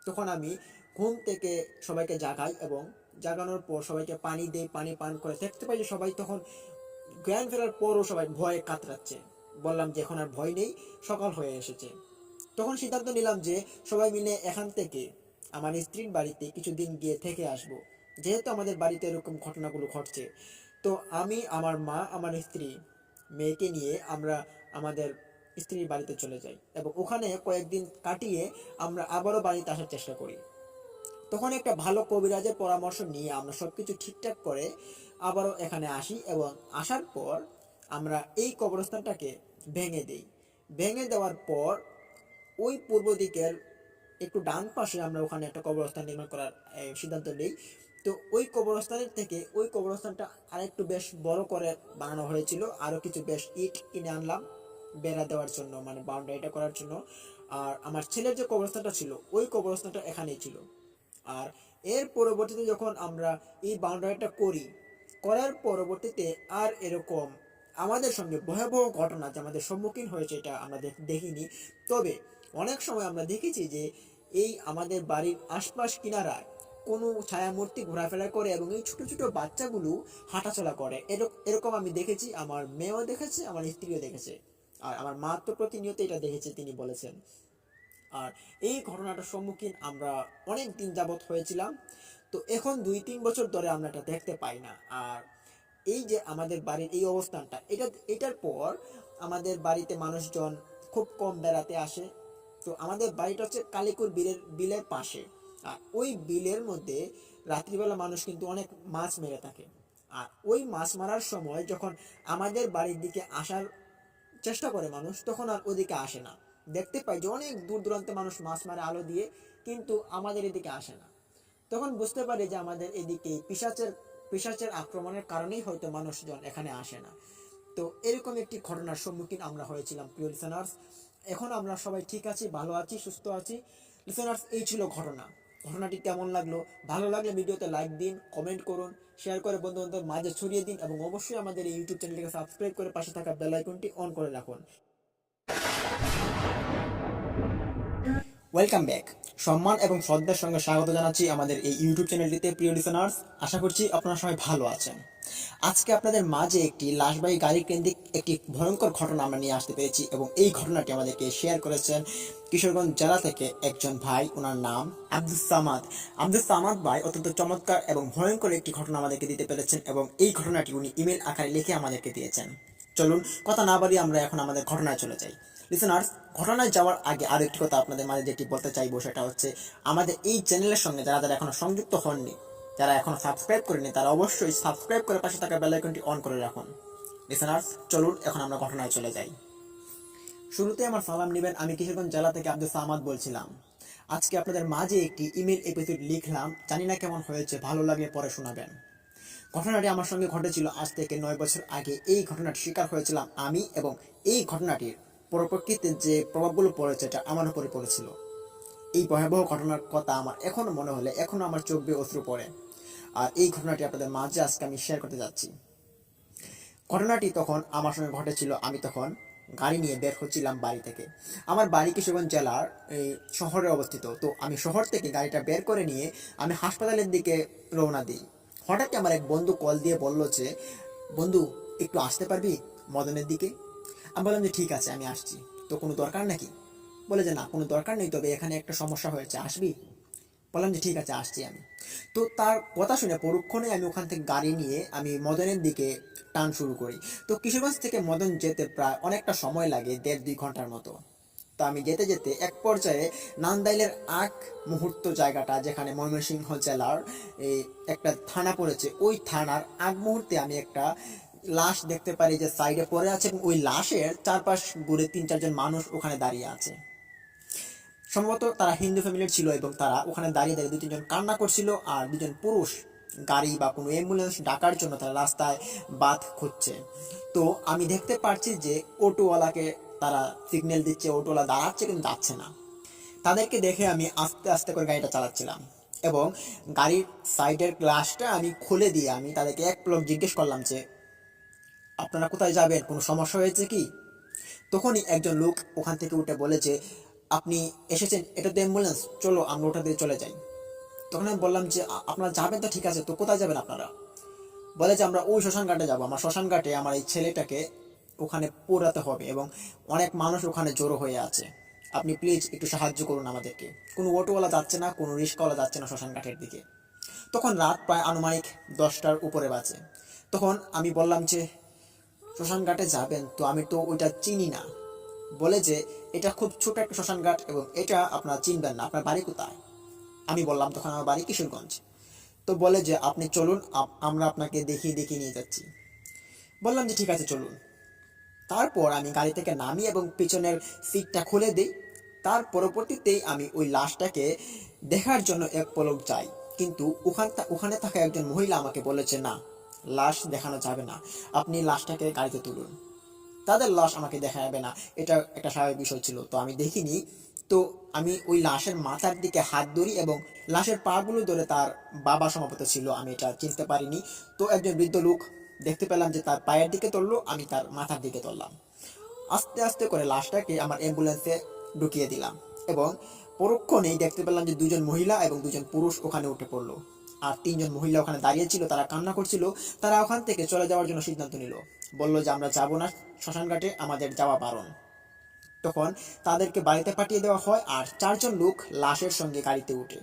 তখন আমি ঘুম থেকে সবাইকে জাগাই এবং জাগানোর পর সবাইকে পানি দেই, পানি পান করে দেখতে পাই যে সবাই তখন জ্ঞান ফেরার পরও সবাই ভয়ে কাতরাচ্ছে। বললাম যে এখন আর ভয় নেই, সকাল হয়ে এসেছে। তখন সিদ্ধান্ত নিলাম যে সবাই মিলে এখান থেকে আমার স্ত্রীর বাড়িতে কিছুদিন গিয়ে থেকে আসব, যেহেতু আমাদের বাড়িতে এরকম ঘটনাগুলো ঘটছে। তো আমি, আমার মা, আমার স্ত্রী, মেয়েকে নিয়ে আমরা আমাদের স্ত্রীর বাড়িতে চলে যাই এবং ওখানে কয়েকদিন কাটিয়ে আমরা আবারও বাড়িতে আসার চেষ্টা করি। তখন একটা ভালো কবিরাজের পরামর্শ নিয়ে আমরা সবকিছু ঠিকঠাক করে আবারও এখানে আসি এবং আসার পর আমরা এই কবরস্থানটাকে ভেঙে দেই। ভেঙে দেওয়ার পর ওই পূর্ব দিকের একটু ডান পাশে আমরা ওখানে একটা কবরস্থান নির্মাণ করার সিদ্ধান্ত নিই। তো ওই কবরস্থানের থেকে ওই কবরস্থানটা আরেকটু বেশ বড় করে বানানো হয়েছিল, আরও কিছু বেশ ইট কিনে আনলাম বেড়া দেওয়ার জন্য, মানে বাউন্ডারিটা করার জন্য। আর আমার ছেলের যে কবরস্থানটা ছিল ওই কবরস্থানটা এখানেই ছিল। আর এর পরবর্তীতে যখন আমরা এই বাউন্ডারিটা করি, করার পরবর্তীতে আর এরকম আমাদের সঙ্গে ভয়াবহ ঘটনা যে আমাদের সম্মুখীন হয়েছে এটা আমরা দেখিনি। তবে অনেক সময় আমরা দেখেছি যে এই আমাদের বাড়ির আশপাশ কিনারায় কোনো ছায়ামূর্তি ঘোরাফেরা করে এবং এই ছোট ছোট বাচ্চাগুলো হাঁটাচলা করে। এরকম আমি দেখেছি, আমার মেয়েও দেখেছে, আমার স্ত্রীও দেখেছে, আর আমার মা তো প্রতিনিয়ত এটা দেখেছে, তিনি বলেছেন। আর এই ঘটনাটার সম্মুখীন আমরা অনেক দিন যাবৎ হয়েছিলাম। তো এখন 2-3 বছর ধরে আমরা এটা দেখতে পাই না। আর এই যে আমাদের বাড়ির এই অবস্থানটা, এটার পর আমাদের বাড়িতে মানুষজন খুব কম বেড়াতে আসে। তো আমাদের বাড়িটা হচ্ছে কালিকুর বিলের পাশে। আর ওই বিলের মধ্যে রাত্রিবেলা মানুষ কিন্তু অনেক মাছ মেরে থাকে। আর ওই মাছ মারার সময় যখন আমাদের বাড়ির দিকে আসার চেষ্টা করে মানুষ, তখন আর ওদিকে আসে না। দেখতে পাই যে অনেক দূর দূরান্তে মানুষ মাছ মারে আলো দিয়ে, কিন্তু আমাদের এদিকে আসে না। তখন বুঝতে পারি যে আমাদের এদিকে পিশাচের আক্রমণের কারণেই হয়তো মানুষজন এখানে আসে না। তো এরকম একটি ঘটনার সম্মুখীন আমরা হয়েছিলাম প্রিয় লিসেনার্স। এখন আমরা সবাই ঠিক আছি, ভালো আছি, সুস্থ আছি। লিসেনার্স, এই ছিল ঘটনাটি কেমন লাগলো? ভালো লাগলে ভিডিওতে লাইক দিন, কমেন্ট করুন, শেয়ার করে বন্ধু বান্ধবের মাঝে ছড়িয়ে দিন এবং অবশ্যই আমাদের এই ইউটিউব চ্যানেলটিকে সাবস্ক্রাইব করে পাশে থাকা বেল আইকনটি অন করে রাখুন। Welcome back. সম্মান এবং শ্রদ্ধার সঙ্গে স্বাগত জানাচ্ছি আমাদের এই ইউটিউব চ্যানেলটিতে প্রিয় লিসেনার্স। আশা করছি আপনারা সবাই ভালো আছেন। আজকে আপনাদের মাঝে একটি লাশবাহী গাড়ি কেন্দ্রিক একটি ভয়ঙ্কর ঘটনা আমরা নিয়ে আসতে পেরেছি এবং এই ঘটনাটি আমাদেরকে শেয়ার করেছেন কিশোরগঞ্জ জেলা থেকে একজন ভাই, ওনার নাম আব্দুস সামাদ। আব্দুস সামাদ ভাই অত্যন্ত চমৎকার এবং ভয়ঙ্কর একটি ঘটনা আমাদেরকে দিতে পেরেছেন এবং এই ঘটনাটি উনি ইমেল আকারে লিখে আমাদেরকে দিয়েছেন। চলুন কথা না বাড়িয়ে আমরা এখন আমাদের ঘটনায় চলে যাই। লিসেনার্স, ঘটনায় যাওয়ার আগে আরো একটি কথা আপনাদের মাঝে যেটি বলতে চাইবো সেটা হচ্ছে, আমাদের এই চ্যানেলের সঙ্গে যারা যারা এখনো সংযুক্ত হননি, যারা এখনো সাবস্ক্রাইব করেনি, তারা অবশ্যই সাবস্ক্রাইব করে পাশে থাকা বেল আইকনটি অন করে রাখুন। লিসেনার্স, চলুন এখন আমরা ঘটনায় চলে যাই। শুরুতে আমার সালাম নেবেন, আমি কিশোরগঞ্জ জেলা থেকে আব্দুল সামাদ বলছিলাম। আজকে আপনাদের মাঝে একটি ইমেল এপিসোড লিখলাম, জানি না কেমন হয়েছে, ভালো লাগলে পরে শোনাবেন। ঘটনাটি আমার সঙ্গে ঘটেছিল আজ থেকে 9 বছর আগে। এই ঘটনাটি শিকার হয়েছিলাম আমি এবং এই ঘটনাটির পরবর্তীতে যে প্রভাবগুলো পড়েছে এটা আমার উপরে পড়েছিল। এই ভয়াবহ ঘটনার কথা আমার এখনো মনে হলে এখনো আমার চোখ বেয়ে অশ্রু পড়ে। আর এই ঘটনাটি আপনাদের মাঝে আজকে আমি শেয়ার করতে যাচ্ছি। ঘটনাটি তখন আমার সঙ্গে ঘটেছিল, আমি তখন গাড়ি নিয়ে বের হচ্ছিলাম বাড়ি থেকে। আমার বাড়ি কিশোরগঞ্জ জেলার এই শহরে অবস্থিত। তো আমি শহর থেকে গাড়িটা বের করে নিয়ে আমি হাসপাতালের দিকে রওনা দিই। হঠাৎ আমার এক বন্ধু কল দিয়ে বলল যে, বন্ধু একটু আসতে পারবি মদনের দিকে? আমি বললাম যে ঠিক আছে, আমি আসছি। তো কোনো দরকার নাকি? বলে যে না, কোনো দরকার নেই, তবে এখানে একটা সমস্যা হয়েছে, আসবি? বললাম যে ঠিক আছে, আসছি আমি। তো তার কথা শুনে পরক্ষণে আমি ওখান থেকে গাড়ি নিয়ে আমি মদনের দিকে টান শুরু করি। তো কিশোরগঞ্জ থেকে মদন যেতে প্রায় অনেকটা সময় লাগে, 1.5-2 ঘন্টার মতো। তো আমি যেতে যেতে এক পর্যায়ে নান্দাইলের আগ মুহূর্ত জায়গাটা, যেখানে ময়মনসিংহ জেলার এই একটা থানা পড়েছে, ওই থানার আগ মুহূর্তে আমি একটা লাশ দেখতে পারি যে সাইডে পড়ে আছে এবং ওই লাশের চারপাশ ঘুরে 3-4 জন মানুষ ওখানে দাঁড়িয়ে আছে। সম্ভবত তারা হিন্দু ফ্যামিলির ছিল এবং তারা ওখানে দাঁড়িয়ে দাঁড়িয়ে 2-3 জন কান্না করছিল, আর 2 জন পুরুষ গাড়ি বা কোনো অ্যাম্বুলেন্স ডাকার জন্য তারা রাস্তায় বাধ খুঁজছে। তো আমি দেখতে পাচ্ছি যে অটোওয়ালাকে তারা সিগন্যাল দিচ্ছে, অটোওয়ালা দাঁড়াচ্ছে কিন্তু যাচ্ছে না। তাদেরকে দেখে আমি আস্তে আস্তে করে গাড়িটা চালাচ্ছিলাম এবং গাড়ির সাইডের গ্লাসটা আমি খুলে দিয়ে আমি তাদেরকে এক পলক জিজ্ঞেস করলাম যে, আপনারা কোথায় যাবেন, কোনো সমস্যা হয়েছে কি? তখনই একজন লোক ওখান থেকে উঠে বলে যে, আপনি এসেছেন, এটা তো অ্যাম্বুলেন্স, চলো আমরা ওটা দিয়ে চলে যাই। তখন আমি বললাম যে, আপনারা যাবেন তো ঠিক আছে, তো কোথায় যাবেন আপনারা? বলে যে আমরা ওই শ্মশান ঘাটে যাবো, আমার শ্মশান ঘাটে আমার এই ছেলেটাকে ওখানে পোড়াতে হবে এবং অনেক মানুষ ওখানে জড়ো হয়ে আছে, আপনি প্লিজ একটু সাহায্য করুন আমাদেরকে। কোনো অটোওয়ালা যাচ্ছে না, কোনো রিক্সাওয়ালা যাচ্ছে না শ্মশান ঘাটের দিকে। তখন রাত প্রায় আনুমানিক 10টার উপরে বাজে। তখন আমি বললাম যে, শ্মশান ঘাটে যাবেন তো আমি তো ওইটা চিনি না। বলে যে এটা খুব ছোট একটা শ্মশান ঘাট এবং এটা আপনারা চিনবেন না, আপনার বাড়ি কোথায়? আমি বললাম তখন আমার বাড়ি কিশোরগঞ্জ। তো বলে যে আপনি চলুন, আমরা আপনাকে দেখিয়ে দেখিয়ে নিয়ে যাচ্ছি। বললাম যে ঠিক আছে চলুন। তারপর আমি গাড়ি থেকে নামি এবং পিছনের সিটটা খুলে দিই। তার পরবর্তীতেই আমি ওই লাশটাকে দেখার জন্য এক পলক যাই, কিন্তু ওখানে থাকা একজন মহিলা আমাকে বলেছে, না, লাশ দেখানো যাবে না, আপনি লাশটাকে গাড়িতে তুলুন। তাদের লাশ আমাকে দেখা যাবে না, এটা একটা স্বাভাবিক বিষয় ছিল। তো আমি দেখিনি। তো আমি ওই লাশের মাথার দিকে হাত ধরি এবং লাশের পাগুলো ধরে, তার বাবা সম্ভবত ছিল, আমি এটা চিনতে পারিনি। তো একজন বৃদ্ধ লোক দেখতে পেলাম যে তার পায়ের দিকে তুললো, আমি তার মাথার দিকে তুললাম। আস্তে আস্তে করে লাশটাকে আমার অ্যাম্বুলেন্সে ঢুকিয়ে দিলাম এবং পরক্ষণেই দেখতে পেলাম যে দুজন মহিলা এবং দুজন পুরুষ ওখানে উঠে পড়লো। আর তিনজন মহিলা ওখানে দাঁড়িয়ে ছিল, তারা কান্না করছিল। তারা ওখান থেকে চলে যাওয়ার জন্য সিদ্ধান্ত নিল, বলল যে আমরা যাবো না শ্মশানঘাটে, আমাদের যাওয়া বারণ। তখন তাদেরকে বাড়িতে পাঠিয়ে দেওয়া হয় আর চারজন লোক লাশের সঙ্গে গাড়িতে উঠে।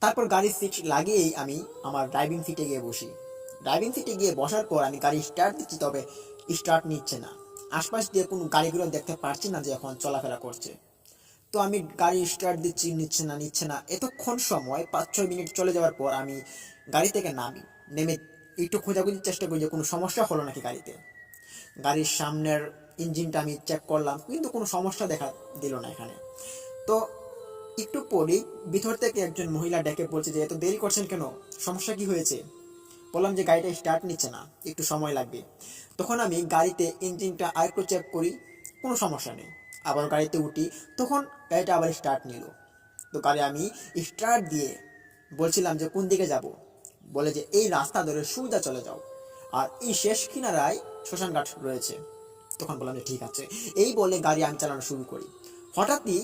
তারপর গাড়ির সিট লাগিয়েই আমি আমার ড্রাইভিং সিটে গিয়ে বসি। ড্রাইভিং সিটে গিয়ে বসার পর আমি গাড়ি স্টার্ট দিচ্ছি, তবে স্টার্ট নিচ্ছে না। আশপাশ দিয়ে কোনো গাড়িগুলো দেখতে পারছি না যে এখন চলাফেরা করছে। তো আমি গাড়ি স্টার্ট দিচ্ছি, নিচ্ছে না। এতক্ষণ সময় 5-6 মিনিট চলে যাওয়ার পর আমি গাড়ি থেকে নেমে একটু খোঁজাখুঁজির চেষ্টা করি যে কোনো সমস্যা হলো নাকি গাড়িতে। গাড়ির সামনের ইঞ্জিনটা আমি চেক করলাম, কিন্তু কোনো সমস্যা দেখা দিল না এখানে। তো একটু পরেই ভিতর থেকে একজন মহিলা ডেকে বলছে যে এত দেরি করছেন কেন, সমস্যা কি হয়েছে? বললাম যে গাড়িটা স্টার্ট নিচ্ছে না, একটু সময় লাগবে। তখন আমি গাড়িতে ইঞ্জিনটা আরেকটু চেক করি, কোনো সমস্যা নেই। আবার গাড়িতে উঠি, তখন গাড়িটা আবার স্টার্ট নিল। তো গাড়ি আমি স্টার্ট দিয়ে বলছিলাম যে কোন দিকে যাব, বলে যে এই রাস্তা ধরে সোজা চলে যাও, আর এই শেষ কিনারায় শ্মশানঘাট রয়েছে। তখন বললাম যে ঠিক আছে। এই বলে গাড়ি আমি চালানো শুরু করি। হঠাৎই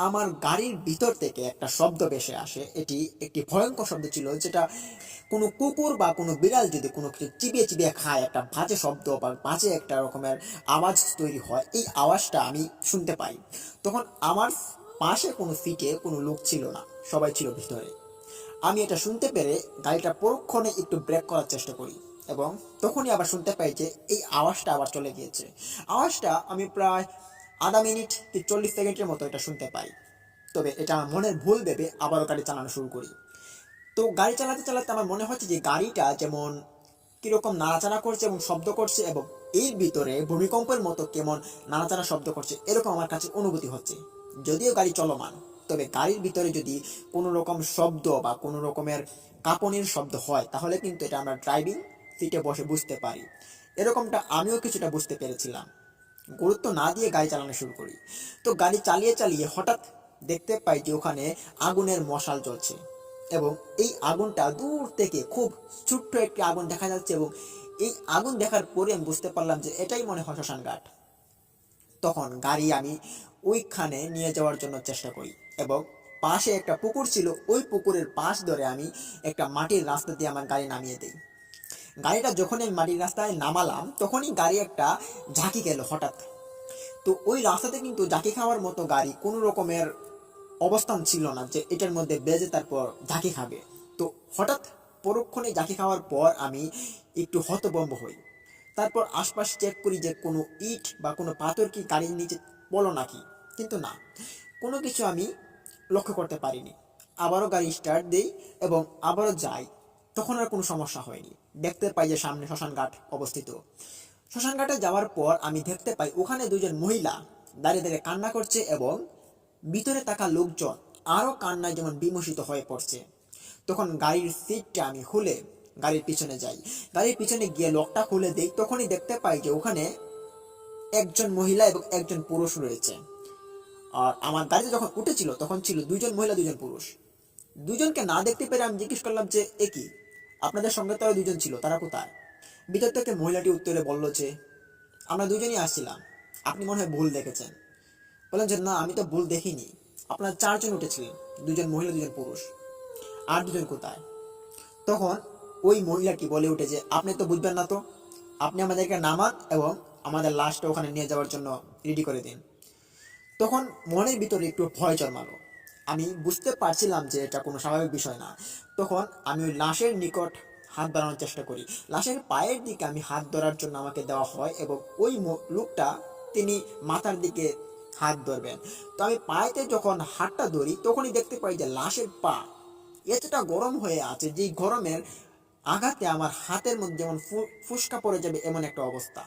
আমার গাড়ির ভিতর থেকে একটা শব্দ ভেসে আসে। এটি একটি ভয়ঙ্কর শব্দ ছিল, যেটা কোনো কুকুর বা কোনো বিড়াল যদি কোনো কিছু চিবিয়ে চিবিয়ে খায়, একটা বাজে শব্দ বা বাজে একটা রকমের আওয়াজ তৈরি হয়, এই আওয়াজটা আমি শুনতে পাই। তখন আমার পাশে কোনো সিটে কোনো লোক ছিল না, সবাই ছিল ভিতরে। আমি এটা শুনতে পেরে গাড়িটা পরক্ষণে একটু ব্রেক করার চেষ্টা করি এবং তখনই আবার শুনতে পাই যে এই আওয়াজটা আবার চলে গিয়েছে। আওয়াজটা আমি প্রায় আধা মিনিট কি 40 সেকেন্ডের মতো এটা শুনতে পাই। তবে এটা আমার মনের ভুল ভেবে আবারও গাড়ি চালানো শুরু করি। তো গাড়ি চালাতে চালাতে আমার মনে হচ্ছে যে গাড়িটা যেমন কিরকম নাড়াচাড়া করছে এবং শব্দ করছে, এবং এর ভিতরে ভূমিকম্পের মতো কেমন নাড়াচাড়া শব্দ করছে, এরকম আমার কাছে অনুভূতি হচ্ছে। যদিও গাড়ি চলমান, তবে গাড়ির ভিতরে যদি কোনো রকম শব্দ বা কোনো রকমের কাঁপনির শব্দ হয়, তাহলে কিন্তু এটা আমরা ড্রাইভিং সিটে বসে বুঝতে পারি। এরকমটা আমিও কিছুটা বুঝতে পেরেছিলাম। গুরুত্ব না দিয়ে গাড়ি চালানো শুরু করি। তো গাড়ি চালিয়ে চালিয়ে হঠাৎ দেখতে পাই যে ওখানে আগুনের মশাল জ্বলছে, এবং এই আগুনটা দূর থেকে খুব ছোট্ট একটি আগুন দেখা যাচ্ছে, এবং এই আগুন দেখার পরে আমি বুঝতে পারলাম যে এটাই মনে হয় শ্মশানঘাট। তখন গাড়ি আমি ওইখানে নিয়ে যাওয়ার জন্য চেষ্টা করি, এবং পাশে একটা পুকুর ছিল, ওই পুকুরের পাশ ধরে আমি একটা মাটির রাস্তা দিয়ে আমার গাড়ি নামিয়ে দিই। গাড়িটা যখন আমি মাটির রাস্তায় নামালাম, তখনই গাড়ি একটা ঝাঁকি গেল হঠাৎ। তো ওই রাস্তাতে কিন্তু ঝাঁকি খাওয়ার মতো গাড়ি কোনো রকমের অবস্থান ছিল না যে এটার মধ্যে বেজে তারপর ঝাঁকি খাবে। তো হঠাৎ পরক্ষণে ঝাঁকি খাওয়ার পর আমি একটু হতভম্ব হই। তারপর আশপাশ চেক করি যে কোনো ইট বা কোনো পাথর কি গাড়ির নিচে পড়লো নাকি, কিন্তু না, কোনো কিছু আমি লক্ষ্য করতে পারিনি। আবারও গাড়ি স্টার্ট দিই এবং আবারও যাই, তখন আর কোনো সমস্যা হয়নি। দেখতে পাই যে সামনে শ্মশানঘাট অবস্থিত। শ্মশানঘাটে যাওয়ার পর আমি দেখতে পাই ওখানে দুজন মহিলা দাঁড়িয়ে দাঁড়িয়ে কান্না করছে, এবং ভিতরে থাকা লোকজন আরও কান্নায় যেমন বিমোহিত হয়ে পড়ছে। তখন গাড়ির সিটটা আমি খুলে গাড়ির পিছনে যাই। গাড়ির পিছনে গিয়ে লকটা খুলে দিই, তখনই দেখতে পাই যে ওখানে একজন মহিলা এবং একজন পুরুষ রয়েছে। আর আমার গাড়িতে যখন উঠেছিল তখন ছিল দুজন মহিলা দুজন পুরুষ। দুজনকে না দেখতে পেরে আমি জিজ্ঞেস করলাম যে এ কি, আপনাদের সঙ্গে তো আরো দুজন ছিল, তারা কোথায়? ভিতর থেকে মহিলাটি উত্তরে বলল যে আমরা দুজনই আসছিলাম, আপনি মনে হয় ভুল দেখেছেন। বললেন যে না, আমি তো ভুল দেখিনি, আপনার চারজন উঠেছিলেন, দুজন মহিলা দুজন পুরুষ, আর দুজন কোথায়? তখন ওই মহিলাটি বলে উঠে যে আপনি তো বুঝবেন না, তো আপনি আমাদেরকে নামান এবং আমাদের লাশটা ওখানে নিয়ে যাওয়ার জন্য রেডি করে দিন। তখন মনের ভিতরে একটু ভয় জন্মালো। আমি বুঝতে পারছিলাম যে এটা কোনো স্বাভাবিক বিষয় না। তখন আমি ওই লাশের নিকট হাত বাড়ানোর চেষ্টা করি। লাশের পায়ের দিকে আমি হাত ধরার জন্য আমাকে দেওয়া হয়, এবং ওই লোকটা তিনি মাথার দিকে হাত ধরবেন। তো আমি পায়েতে যখন হাতটা ধরি, তখনই দেখতে পাই যে লাশের পা এতটা গরম হয়ে আছে, যে গরমের আঘাতে আমার হাতের মধ্যে যেমন ফুসকা পড়ে যাবে এমন একটা অবস্থা।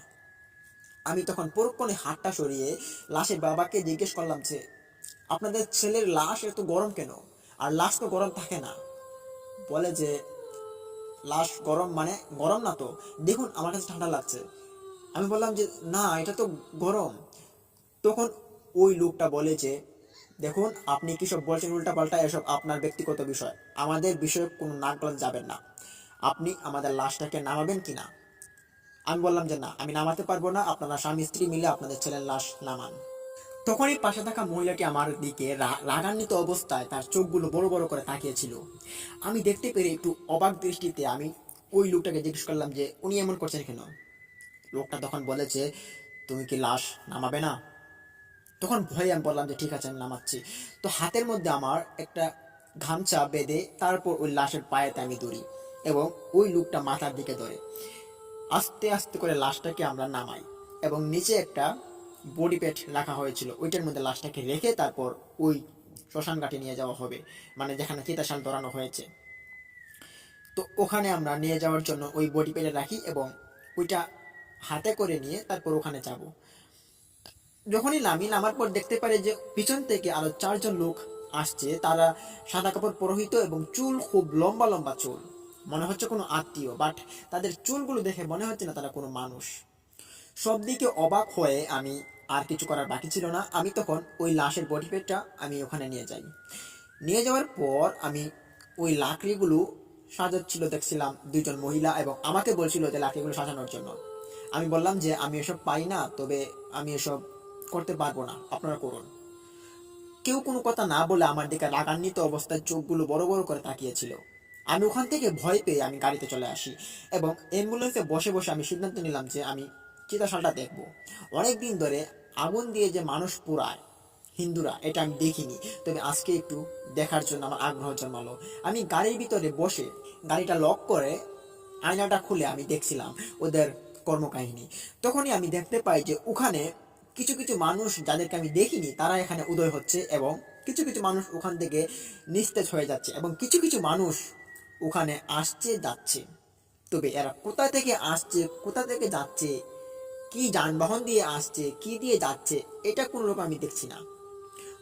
আমি তখন পরক্ষণে হাতটা সরিয়ে লাশের বাবাকে জিজ্ঞেস করলাম যে আপনাদের ছেলের লাশ এত গরম কেন, আর লাশ তো গরম থাকে না। বলে যে লাশ গরম মানে গরম না তো, দেখুন আমার কাছে ঠান্ডা লাগছে। আমি বললাম যে না, এটা তো গরম। তখন ওই লোকটা বলে যে দেখুন আপনি কি সব বলছেন উল্টা পাল্টা, এসব আপনার ব্যক্তিগত বিষয়, আমাদের বিষয়ে কোনো নাক গলাতে যাবেন না। আপনি আমাদের লাশটাকে নামাবেন কিনা, আমি বললাম যে না, আমি নামাতে পারবো না, আপনারা স্বামী স্ত্রী মিলে আপনাদের ছেলের লাশ নামান। তখনই পাশে থাকা মহিলাটি আমার দিকে রাগান্বিত অবস্থায় তার চোখগুলো বড় বড় করে তাকিয়েছিল। আমি দেখতে পেরে একটু অবাক দৃষ্টিতে আমি ওই লোকটাকে জিজ্ঞেস করলাম যে উনি এমন করছেন কেন। লোকটা তখন বলেছে, তুমি কি লাশ নামাবে না? তখন ভয়ে আমি বললাম যে ঠিক আছে, আমি নামাচ্ছি। তো হাতের মধ্যে আমার একটা গামছা বেঁধে তারপর ওই লাশের পায়েতে আমি ধরি এবং ওই লোকটা মাথার দিকে ধরে আস্তে আস্তে করে লাশটাকে আমরা নামাই এবং নিচে একটা বডি প্যাড রাখা হয়েছিল, ওইটার মধ্যে লাশটাকে রেখে তারপর ওই শ্মশান ঘাটে নিয়ে যাওয়া হবে, মানে যেখানে চিতাশাল ধরানো হয়েছে। তো ওখানে আমরা নিয়ে যাওয়ার জন্য ওই বডি প্যাডে রাখি এবং ওইটা হাতে করে নিয়ে তারপর ওখানে যাব। যখনই নামার পর দেখতে পারে যে পিছন থেকে আরো 4জন লোক আসছে। তারা সাদা কাপড় পরিহিত এবং চুল খুব লম্বা লম্বা চুল, মনে হচ্ছে কোনো আত্মীয়, বাট তাদের চুলগুলো দেখে মনে হচ্ছে না তারা কোনো মানুষ। সব দিকে অবাক হয়ে আমি আর কিছু করার বাকি ছিল না, আমি তখন ওই লাশের বডি পেটটা আমি ওখানে নিয়ে যাই। নিয়ে যাওয়ার পর আমি ওই লাকড়িগুলো সাজাচ্ছিল দেখছিলাম 2জন মহিলা এবং আমাকে বলছিল যে লাকড়িগুলো সাজানোর জন্য। আমি বললাম যে আমি এসব পাই না, তবে আমি এসব করতে পারবো না, আপনারা করুন। কেউ কোনো কথা না বলে আমার দিকে রাগান্বিত অবস্থায় চোখগুলো বড় বড় করে তাকিয়েছিল। আমি ওখান থেকে ভয় পেয়ে আমি গাড়িতে চলে আসি এবং অ্যাম্বুলেন্সে বসে বসে আমি সিদ্ধান্ত নিলাম যে আমি চিতাশালটা দেখবো। অনেকদিন ধরে আগুন দিয়ে যে মানুষ পোড়ায় হিন্দুরা, এটা আমি দেখিনি, তবে আজকে একটু দেখার জন্য আমার আগ্রহ জন্মালো। আমি গাড়ির ভিতরে বসে গাড়িটা লক করে আয়নাটা খুলে আমি দেখছিলাম ওদের কর্মকাহিনী। তখনই আমি দেখতে পাই যে ওখানে কিছু কিছু মানুষ যাদেরকে আমি দেখিনি তারা এখানে উদয় হচ্ছে এবং কিছু কিছু মানুষ ওখান থেকে নিস্তেজ হয়ে যাচ্ছে এবং কিছু কিছু মানুষ ওখানে আসছে যাচ্ছে। তবে এরা কোথা থেকে আসছে, কোথা থেকে যাচ্ছে, কি যানবাহন দিয়ে আসছে, কি দিয়ে যাচ্ছে, এটা কোনো রকম আমি দেখছি না।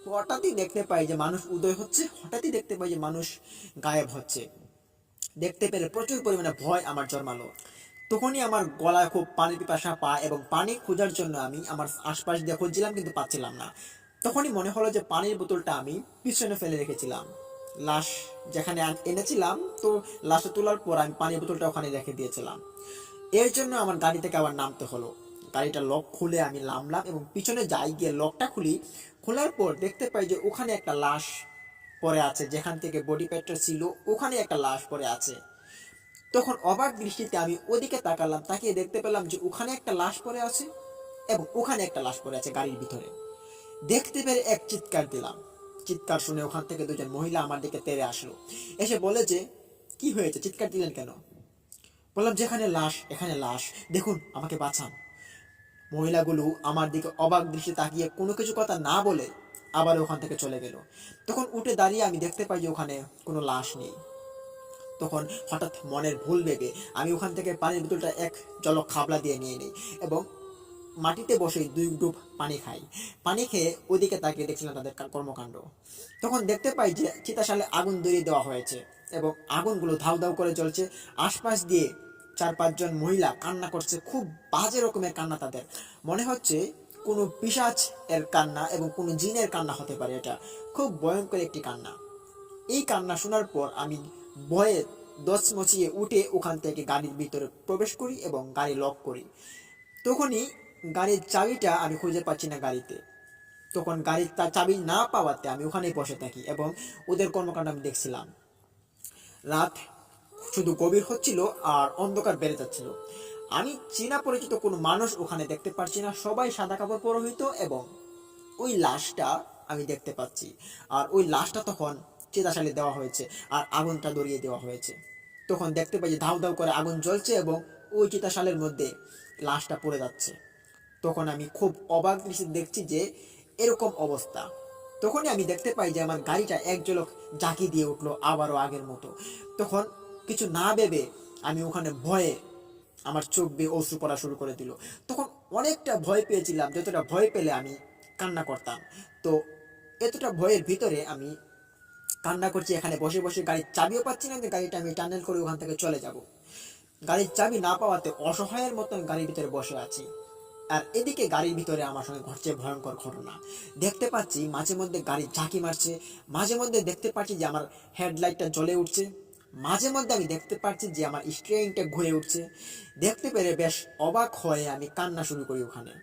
হঠাৎই দেখতে পাই যে মানুষ উদয় হচ্ছে, হঠাৎই দেখতে পাই যে মানুষ গায়েব হচ্ছে। দেখতে পেরে প্রচুর পরিমাণে ভয় আমার জন্মালো। তখনই আমার গলায় খুব পানির পিপাসা পায় এবং পানি খোঁজার জন্য আমি আমার আশপাশ দিয়ে খুঁজছিলাম কিন্তু পাচ্ছিলাম না। তখনই মনে হলো যে পানির বোতলটা আমি পিছনে ফেলে রেখেছিলাম লাশ যেখানে এনেছিলাম। তো লাশটা তোলার পর আমি পানির বোতলটা ওখানে রেখে দিয়েছিলাম। এর জন্য আমার গাড়ি থেকে আবার নামতে হলো। গাড়িটা লক খুলে আমি নামলাম এবং পিছনে যাই, গিয়ে লকটা খুলি। খোলার পর দেখতে পাই যে ওখানে একটা লাশ পড়ে আছে, যেখান থেকে বডি প্যাডটা ছিল ওখানে একটা লাশ পড়ে আছে। তখন অবাক দৃষ্টিতে আমি ওদিকে তাকালাম, তাকিয়ে দেখতে পেলাম যে ওখানে একটা লাশ পড়ে আছে এবং ওখানে একটা লাশ পড়ে আছে গাড়ির ভিতরে। দেখতে পেরে এক চিৎকার দিলাম। চিৎকার শুনে ওখান থেকে 2জন মহিলা আমার দিকে তেড়ে আসলো, এসে বলে যে কি হয়েছে, চিৎকার দিলেন কেন? বললাম যেখানে লাশ এখানে লাশ, দেখুন আমাকে বাঁচান। মহিলাগুলো আমার দিকে অবাক দৃষ্টি তাকিয়ে কোনো কিছু কথা না বলে আবার ওখান থেকে চলে গেল। তখন উঠে দাঁড়িয়ে আমি দেখতে পাই যে ওখানে কোনো লাশ নেই। তখন হঠাৎ মনের ভুল ভেবে আমি ওখান থেকে পানির বোতলটা এক জলক খাবলা দিয়ে নিয়ে নিই এবং মাটিতে বসে 2 ডুব পানি খাই। পানি খেয়ে ওদিকে তাকিয়ে দেখছিলাম তাদের কর্মকাণ্ড। তখন দেখতে পাই যে চিতাশালে আগুন ধরিয়ে দেওয়া হয়েছে এবং আগুনগুলো ধাউ ধাউ করে জ্বলছে। আশপাশ দিয়ে 4-5জন মহিলা কান্না করছে, খুব বাজে রকমের কান্না তাদের। মনে হচ্ছে কোনো পিশাচ এর কান্না এবং কোনো জিনের কান্না হতে পারে, এটা খুব ভয়ঙ্কর একটি কান্না। এই কান্না শোনার পর আমি ভয়ে দশ মচিয়ে উঠে ওখান থেকে গাড়ির ভিতরে প্রবেশ করি এবং গাড়ি লক করি। তখনই গাড়ির চাবিটা আমি খুঁজে পাচ্ছি না গাড়িতে। তখন গাড়ির চাবি না পাওয়াতে আমি ওখানেই বসে থাকি এবং ওদের কর্মকাণ্ড আমি দেখছিলাম। রাত শুধু গভীর হচ্ছিল আর অন্ধকার বেড়ে যাচ্ছিল। আমি চীনা পরিচিত কোনো মানুষ ওখানে দেখতে পাচ্ছি না, সবাই সাদা কাপড় পরিহিত এবং ওই লাশটা আমি দেখতে পাচ্ছি। আর ওই লাশটা তখন চিতাশালে দেওয়া হয়েছে আর আগুনটা ধরিয়ে দেওয়া হয়েছে। তখন দেখতে পাই যে ধাউ ধাউ করে আগুন জ্বলছে এবং ওই চিতাশালের মধ্যে লাশটা পড়ে যাচ্ছে। তখন আমি খুব অবাক দৃষ্টিতে দেখছি যে এরকম অবস্থা। তখনই আমি দেখতে পাই যে আমার গাড়িটা এক ঝলক জাকি দিয়ে উঠলো আবারও আগের মতো। তখন কিছু না ভেবে আমি ওখানে ভয়ে আমার চোখ বেয়ে অশ্রু পড়া শুরু করে দিল। তখন অনেকটা ভয় পেয়েছিলাম, যতটা ভয় পেলে আমি কান্না করতাম। তো এতটা ভয়ের ভিতরে আমি কান্না করছি এখানে বসে বসে, গাড়ির চাবিও পাচ্ছি না যে গাড়িটা আমি টানেল করে ওখান থেকে চলে যাব। গাড়ির চাবি না পাওয়াতে অসহায়ের মতো আমি গাড়ির ভিতরে বসে আছি। আর এদিকে গাড়ির ভিতরে আমার সঙ্গে ঘটছে ভয়ঙ্কর ঘটনা। দেখতে পাচ্ছি মাঝে মধ্যে গাড়ি ঝাঁকি মারছে, মাঝে মধ্যে দেখতে পাচ্ছি যে আমার হেডলাইটটা জ্বলে উঠছে, মাঝে মধ্যে আমি দেখতে পাচ্ছি যে আমার স্টিয়ারিংটা ঘুরে উঠছে। দেখতে পেরে বেশ অবাক হয়ে আমি কান্না শুরু করি ওখানে।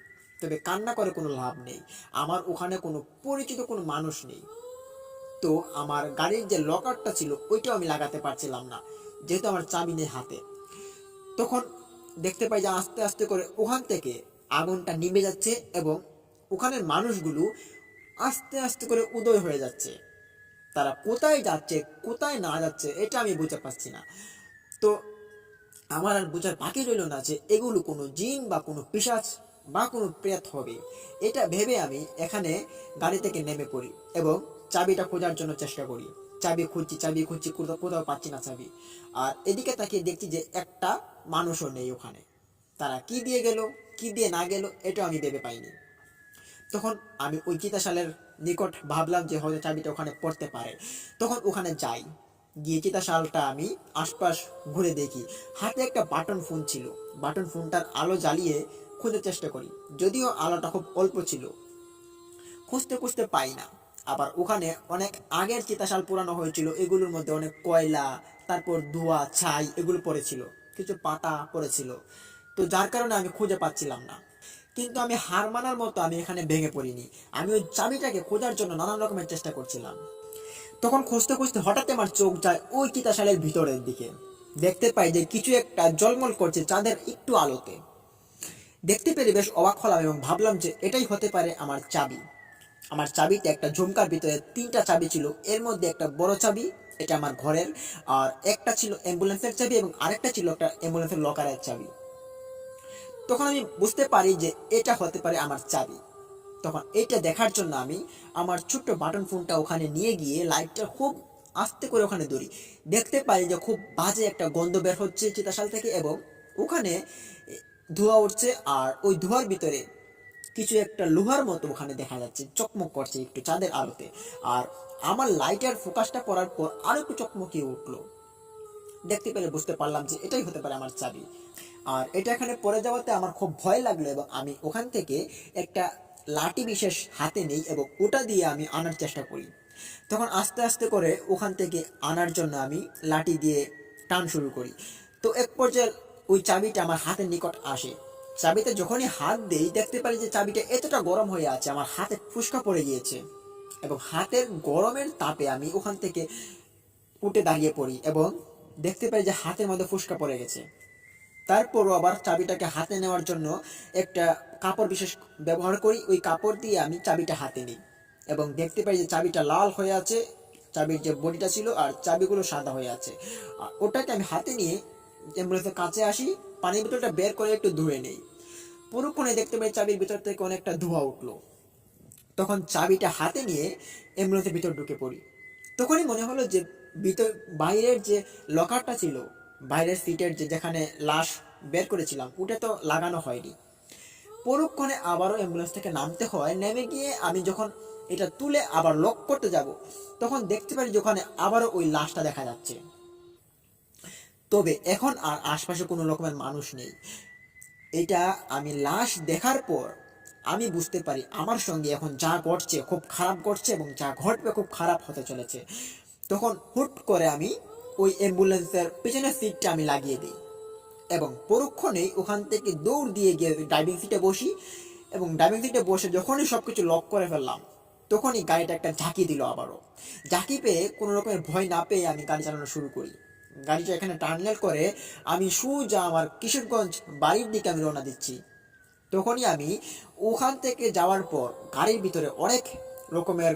তবে কান্না করে কোনো লাভ নেই, আমার ওখানে কোনো পরিচিত কোনো মানুষ নেই। তো আমার গাড়ির যে লকারটা ছিল ওইটাও আমি লাগাতে পারছিলাম না, যেহেতু আমার চাবি নেই হাতে। তখন দেখতে পাই যে আস্তে আস্তে করে ওখান থেকে আগুনটা নিভে যাচ্ছে এবং ওখানের মানুষগুলো আস্তে আস্তে করে উদয় হয়ে যাচ্ছে। তারা কোথায় যাচ্ছে কোথায় না যাচ্ছে এটা আমি বুঝতে পারছি না। তো আমার আর বোঝার বাকি রইল না যে এগুলো কোনো জিন বা কোনো পিশাচ বা কোনো প্রেত হবে। এটা ভেবে আমি এখানে গাড়ি থেকে নেমে পড়ি এবং চাবিটা খোঁজার জন্য চেষ্টা করি। চাবি খুঁজছি কোথাও কোথাও পাচ্ছি না চাবি। আর এদিকে তাকিয়ে দেখছি যে একটা মানুষও নেই ওখানে। তারা কি দিয়ে গেল কি দিয়ে না গেল এটা আমি ভেবে পাইনি। তখন আমি ওই চিতাশালের নিকট ভাবলাম যে হয়তো চাবিটা ওখানে পড়তে পারে। তখন ওখানে যাই, গিয়ে চিতাশালটা আমি আশপাশ ঘুরে দেখি। হাতে একটা বাটন ফোন ছিল, বাটন ফোনটার আলো জ্বালিয়ে খুঁজে চেষ্টা করি, যদিও আলোটা খুব অল্প ছিল। খুঁজতে খুঁজতে পাই না। আবার ওখানে অনেক আগের চিতাশাল পুরানো হয়েছিল, এগুলোর মধ্যে অনেক কয়লা, তারপর ধোঁয়া ছাই এগুলো পড়েছিল, কিছু পাতা পড়েছিল। তো যার কারণে আমি খুঁজে পাচ্ছিলাম না। কিন্তু আমি হার মানার মতো আমি এখানে ভেঙে পড়িনি। আমি ওই চাবিটাকে খোঁজার জন্য নানান রকমের চেষ্টা করছিলাম। তখন খুঁজতে খুঁজতে হঠাৎ আমার চোখ যায় ওই চিতাশালের ভিতরের দিকে। দেখতে পাই যে কিছু একটা জলমল করছে চাঁদের একটু আলোতে। দেখতে পেরে বেশ অবাক হলাম এবং ভাবলাম যে এটাই হতে পারে আমার চাবি। আমার চাবিতে একটা ঝুমকার ভিতরে তিনটা চাবি ছিল, এর মধ্যে একটা বড় চাবি, এটা আমার ঘরের, আর একটা ছিল অ্যাম্বুলেন্সের চাবি এবং আরেকটা ছিল একটা অ্যাম্বুলেন্সের লকারের চাবি। তখন আমি বুঝতে পারি যে এটা হতে পারে আমার চাবি। তখন এটা দেখার জন্য আমি আমার ছোট্ট বাটন ফোনটা ওখানে নিয়ে গিয়ে লাইটটা খুব আস্তে করে ওখানে ধরি। দেখতে পাই যে খুব বাজে একটা গন্ধ বের হচ্ছে চিতাশাল থেকে এবং ওখানে ধোঁয়া উঠছে। আর ওই ধোঁয়ার ভিতরে কিছু একটা লোহার মতো ওখানে দেখা যাচ্ছে, চকমক করছে একটু চাঁদের আলোতে। আর আমার লাইটের ফোকাসটা পড়ার পর আরো একটু চকমকিয়ে উঠলো। দেখতে পেলে বুঝতে পারলাম যে এটাই হতে পারে আমার চাবি। আর এটা এখানে পড়ে যাওয়াতে আমার খুব ভয় লাগলো এবং আমি ওখান থেকে একটা লাঠি বিশেষ হাতে নেই এবং ওটা দিয়ে আমি আনার চেষ্টা করি। তখন আস্তে আস্তে করে ওখান থেকে আনার জন্য আমি লাঠি দিয়ে টান শুরু করি। তো এক পর্যায়ে ওই চাবিটা আমার হাতের নিকট আসে। চাবিতে যখনই হাত দেই দেখতে পারি যে চাবিটা এতটা গরম হয়ে আছে, আমার হাতে ফুসকা পড়ে গিয়েছে এবং হাতের গরমের তাপে আমি ওখান থেকে উঠে দাঁড়িয়ে পড়ি এবং দেখতে পাই যে হাতের মধ্যে ফুসকা পড়ে গেছে। তারপরও আবার চাবিটাকে হাতে নেওয়ার জন্য একটা কাপড় বিশেষ ব্যবহার করি, ওই কাপড় দিয়ে আমি চাবিটা হাতে নিই এবং দেখতে পাই যে চাবিটা লাল হয়ে আছে, চাবির যে বডিটা ছিল, আর চাবিগুলো সাদা হয়ে আছে। আর ওটাকে আমি হাতে নিয়ে অ্যাম্বুলেন্সের কাছে আসি, পানির বোতলটা বের করে একটু ধুয়ে নেই। পুরোক্ষণে দেখতে পাই চাবির ভিতর থেকে অনেকটা ধোঁয়া উঠলো। তখন চাবিটা হাতে নিয়ে অ্যাম্বুলেন্সের ভিতর ঢুকে পড়ি। তখনই মনে হলো যে ভিতর বাইরের যে লকারটা ছিল, বাইরের সিটের যে যেখানে লাশ বের করেছিলাম ওটা তো লাগানো হয়নি। পরক্ষণে আবারও অ্যাম্বুলেন্স থেকে নামতে হয়। নেমে গিয়ে আমি যখন এটা তুলে আবার লক করতে যাব তখন দেখতে পারি যে ওখানে আবারও ওই লাশটা দেখা যাচ্ছে। তবে এখন আর আশপাশে কোনো রকমের মানুষ নেই। এটা আমি লাশ দেখার পর আমি বুঝতে পারি আমার সঙ্গে এখন যা ঘটছে খুব খারাপ ঘটছে এবং যা ঘটবে খুব খারাপ হতে চলেছে। তখন হুট করে আমি ওই অ্যাম্বুলেন্সের পেছনের সিটটা আমি লাগিয়ে দিই এবং পরক্ষণেই ওখান থেকে দৌড় দিয়ে গিয়ে ড্রাইভিং সিটে বসি এবং ড্রাইভিং সিটে বসে যখনই সব কিছু লক করে ফেললাম তখনই গাড়িটা একটা ঝাঁকি দিল। আবারও ঝাঁকি পেয়ে কোনো রকমের ভয় না পেয়ে আমি গাড়ি চালানো শুরু করি। গাড়িটা এখানে টার্মিনাল করে আমি সোজা আমার কিশোরগঞ্জ বাড়ির দিকে আমি রওনা দিচ্ছি। তখনই আমি ওখান থেকে যাওয়ার পর গাড়ির ভিতরে অনেক রকমের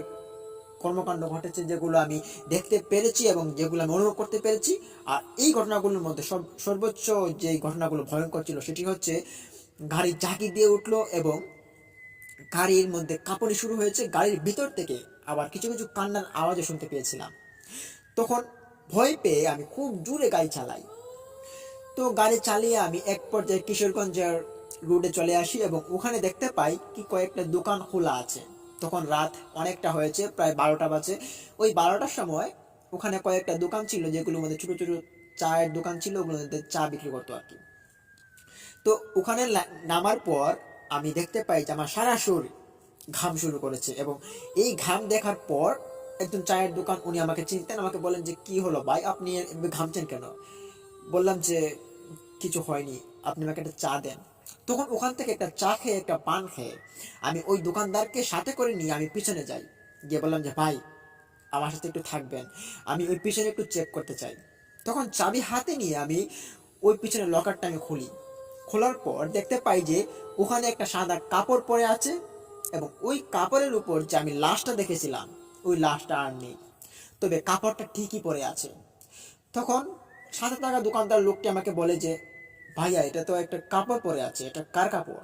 কর্মকাণ্ড ঘটেছে যেগুলো আমি দেখতে পেরেছি এবং যেগুলো আমি অনুভব করতে পেরেছি। আর এই ঘটনাগুলোর মধ্যে সর্বোচ্চ যে ঘটনাগুলো ভয়ঙ্কর ছিল সেটি হচ্ছে গাড়ি ঝাঁকি দিয়ে উঠলো এবং গাড়ির মধ্যে কাঁপুনি শুরু হয়েছে। গাড়ির ভিতর থেকে আবার কিছু কিছু কান্নার আওয়াজও শুনতে পেয়েছিলাম। তখন ভয় পেয়ে আমি খুব জোরে গাড়ি চালাই। তো গাড়ি চালিয়ে আমি এক পর্যায়ে কিশোরগঞ্জের রোডে চলে আসি এবং ওখানে দেখতে পাই কি কয়েকটা দোকান খোলা আছে। তখন রাত অনেকটা হয়েছে, প্রায় 12টা বাজে। ওই 12টার সময় ওখানে কয়েকটা দোকান ছিল যেগুলোর মধ্যে ছোটো ছোটো চায়ের দোকান ছিল, ওগুলোর মধ্যে চা বিক্রি করতো আর কি। তো ওখানে নামার পর আমি দেখতে পাই যে আমার সারা শরীর ঘাম শুরু করেছে এবং এই ঘাম দেখার পর একজন চায়ের দোকান, উনি আমাকে চিনতেন, আমাকে বলেন যে কি হলো ভাই, আপনি এভাবে ঘামছেন কেন? বললাম যে কিছু হয়নি, আপনি আমাকে একটা চা দেন। তখন ওখান থেকে একটা চা খেয়ে, একটা পান খেয়ে আমি ওই দোকানদারকে সাথে করে নিয়ে আমি পিছনে যাই, গিয়ে বললাম যে ভাই আমার সাথে একটু থাকবেন, আমি ওই পিছনে একটু চেক করতে চাই। তখন চাবি হাতে নিয়ে আমি ওই পিছনে লকারটা আমি খুলি। খোলার পর দেখতে পাই যে ওখানে একটা সাদা কাপড় পরে আছে, এবং ওই কাপড়ের উপর যে আমি লাশটা দেখেছিলাম ওই লাশটা আর নেই, তবে কাপড়টা ঠিকই পরে আছে। তখন সাথে থাকা দোকানদার লোকটি আমাকে বলে যে ভাইয়া এটা তো একটা কাপড় পরে আছে, এটা কার কাপড়?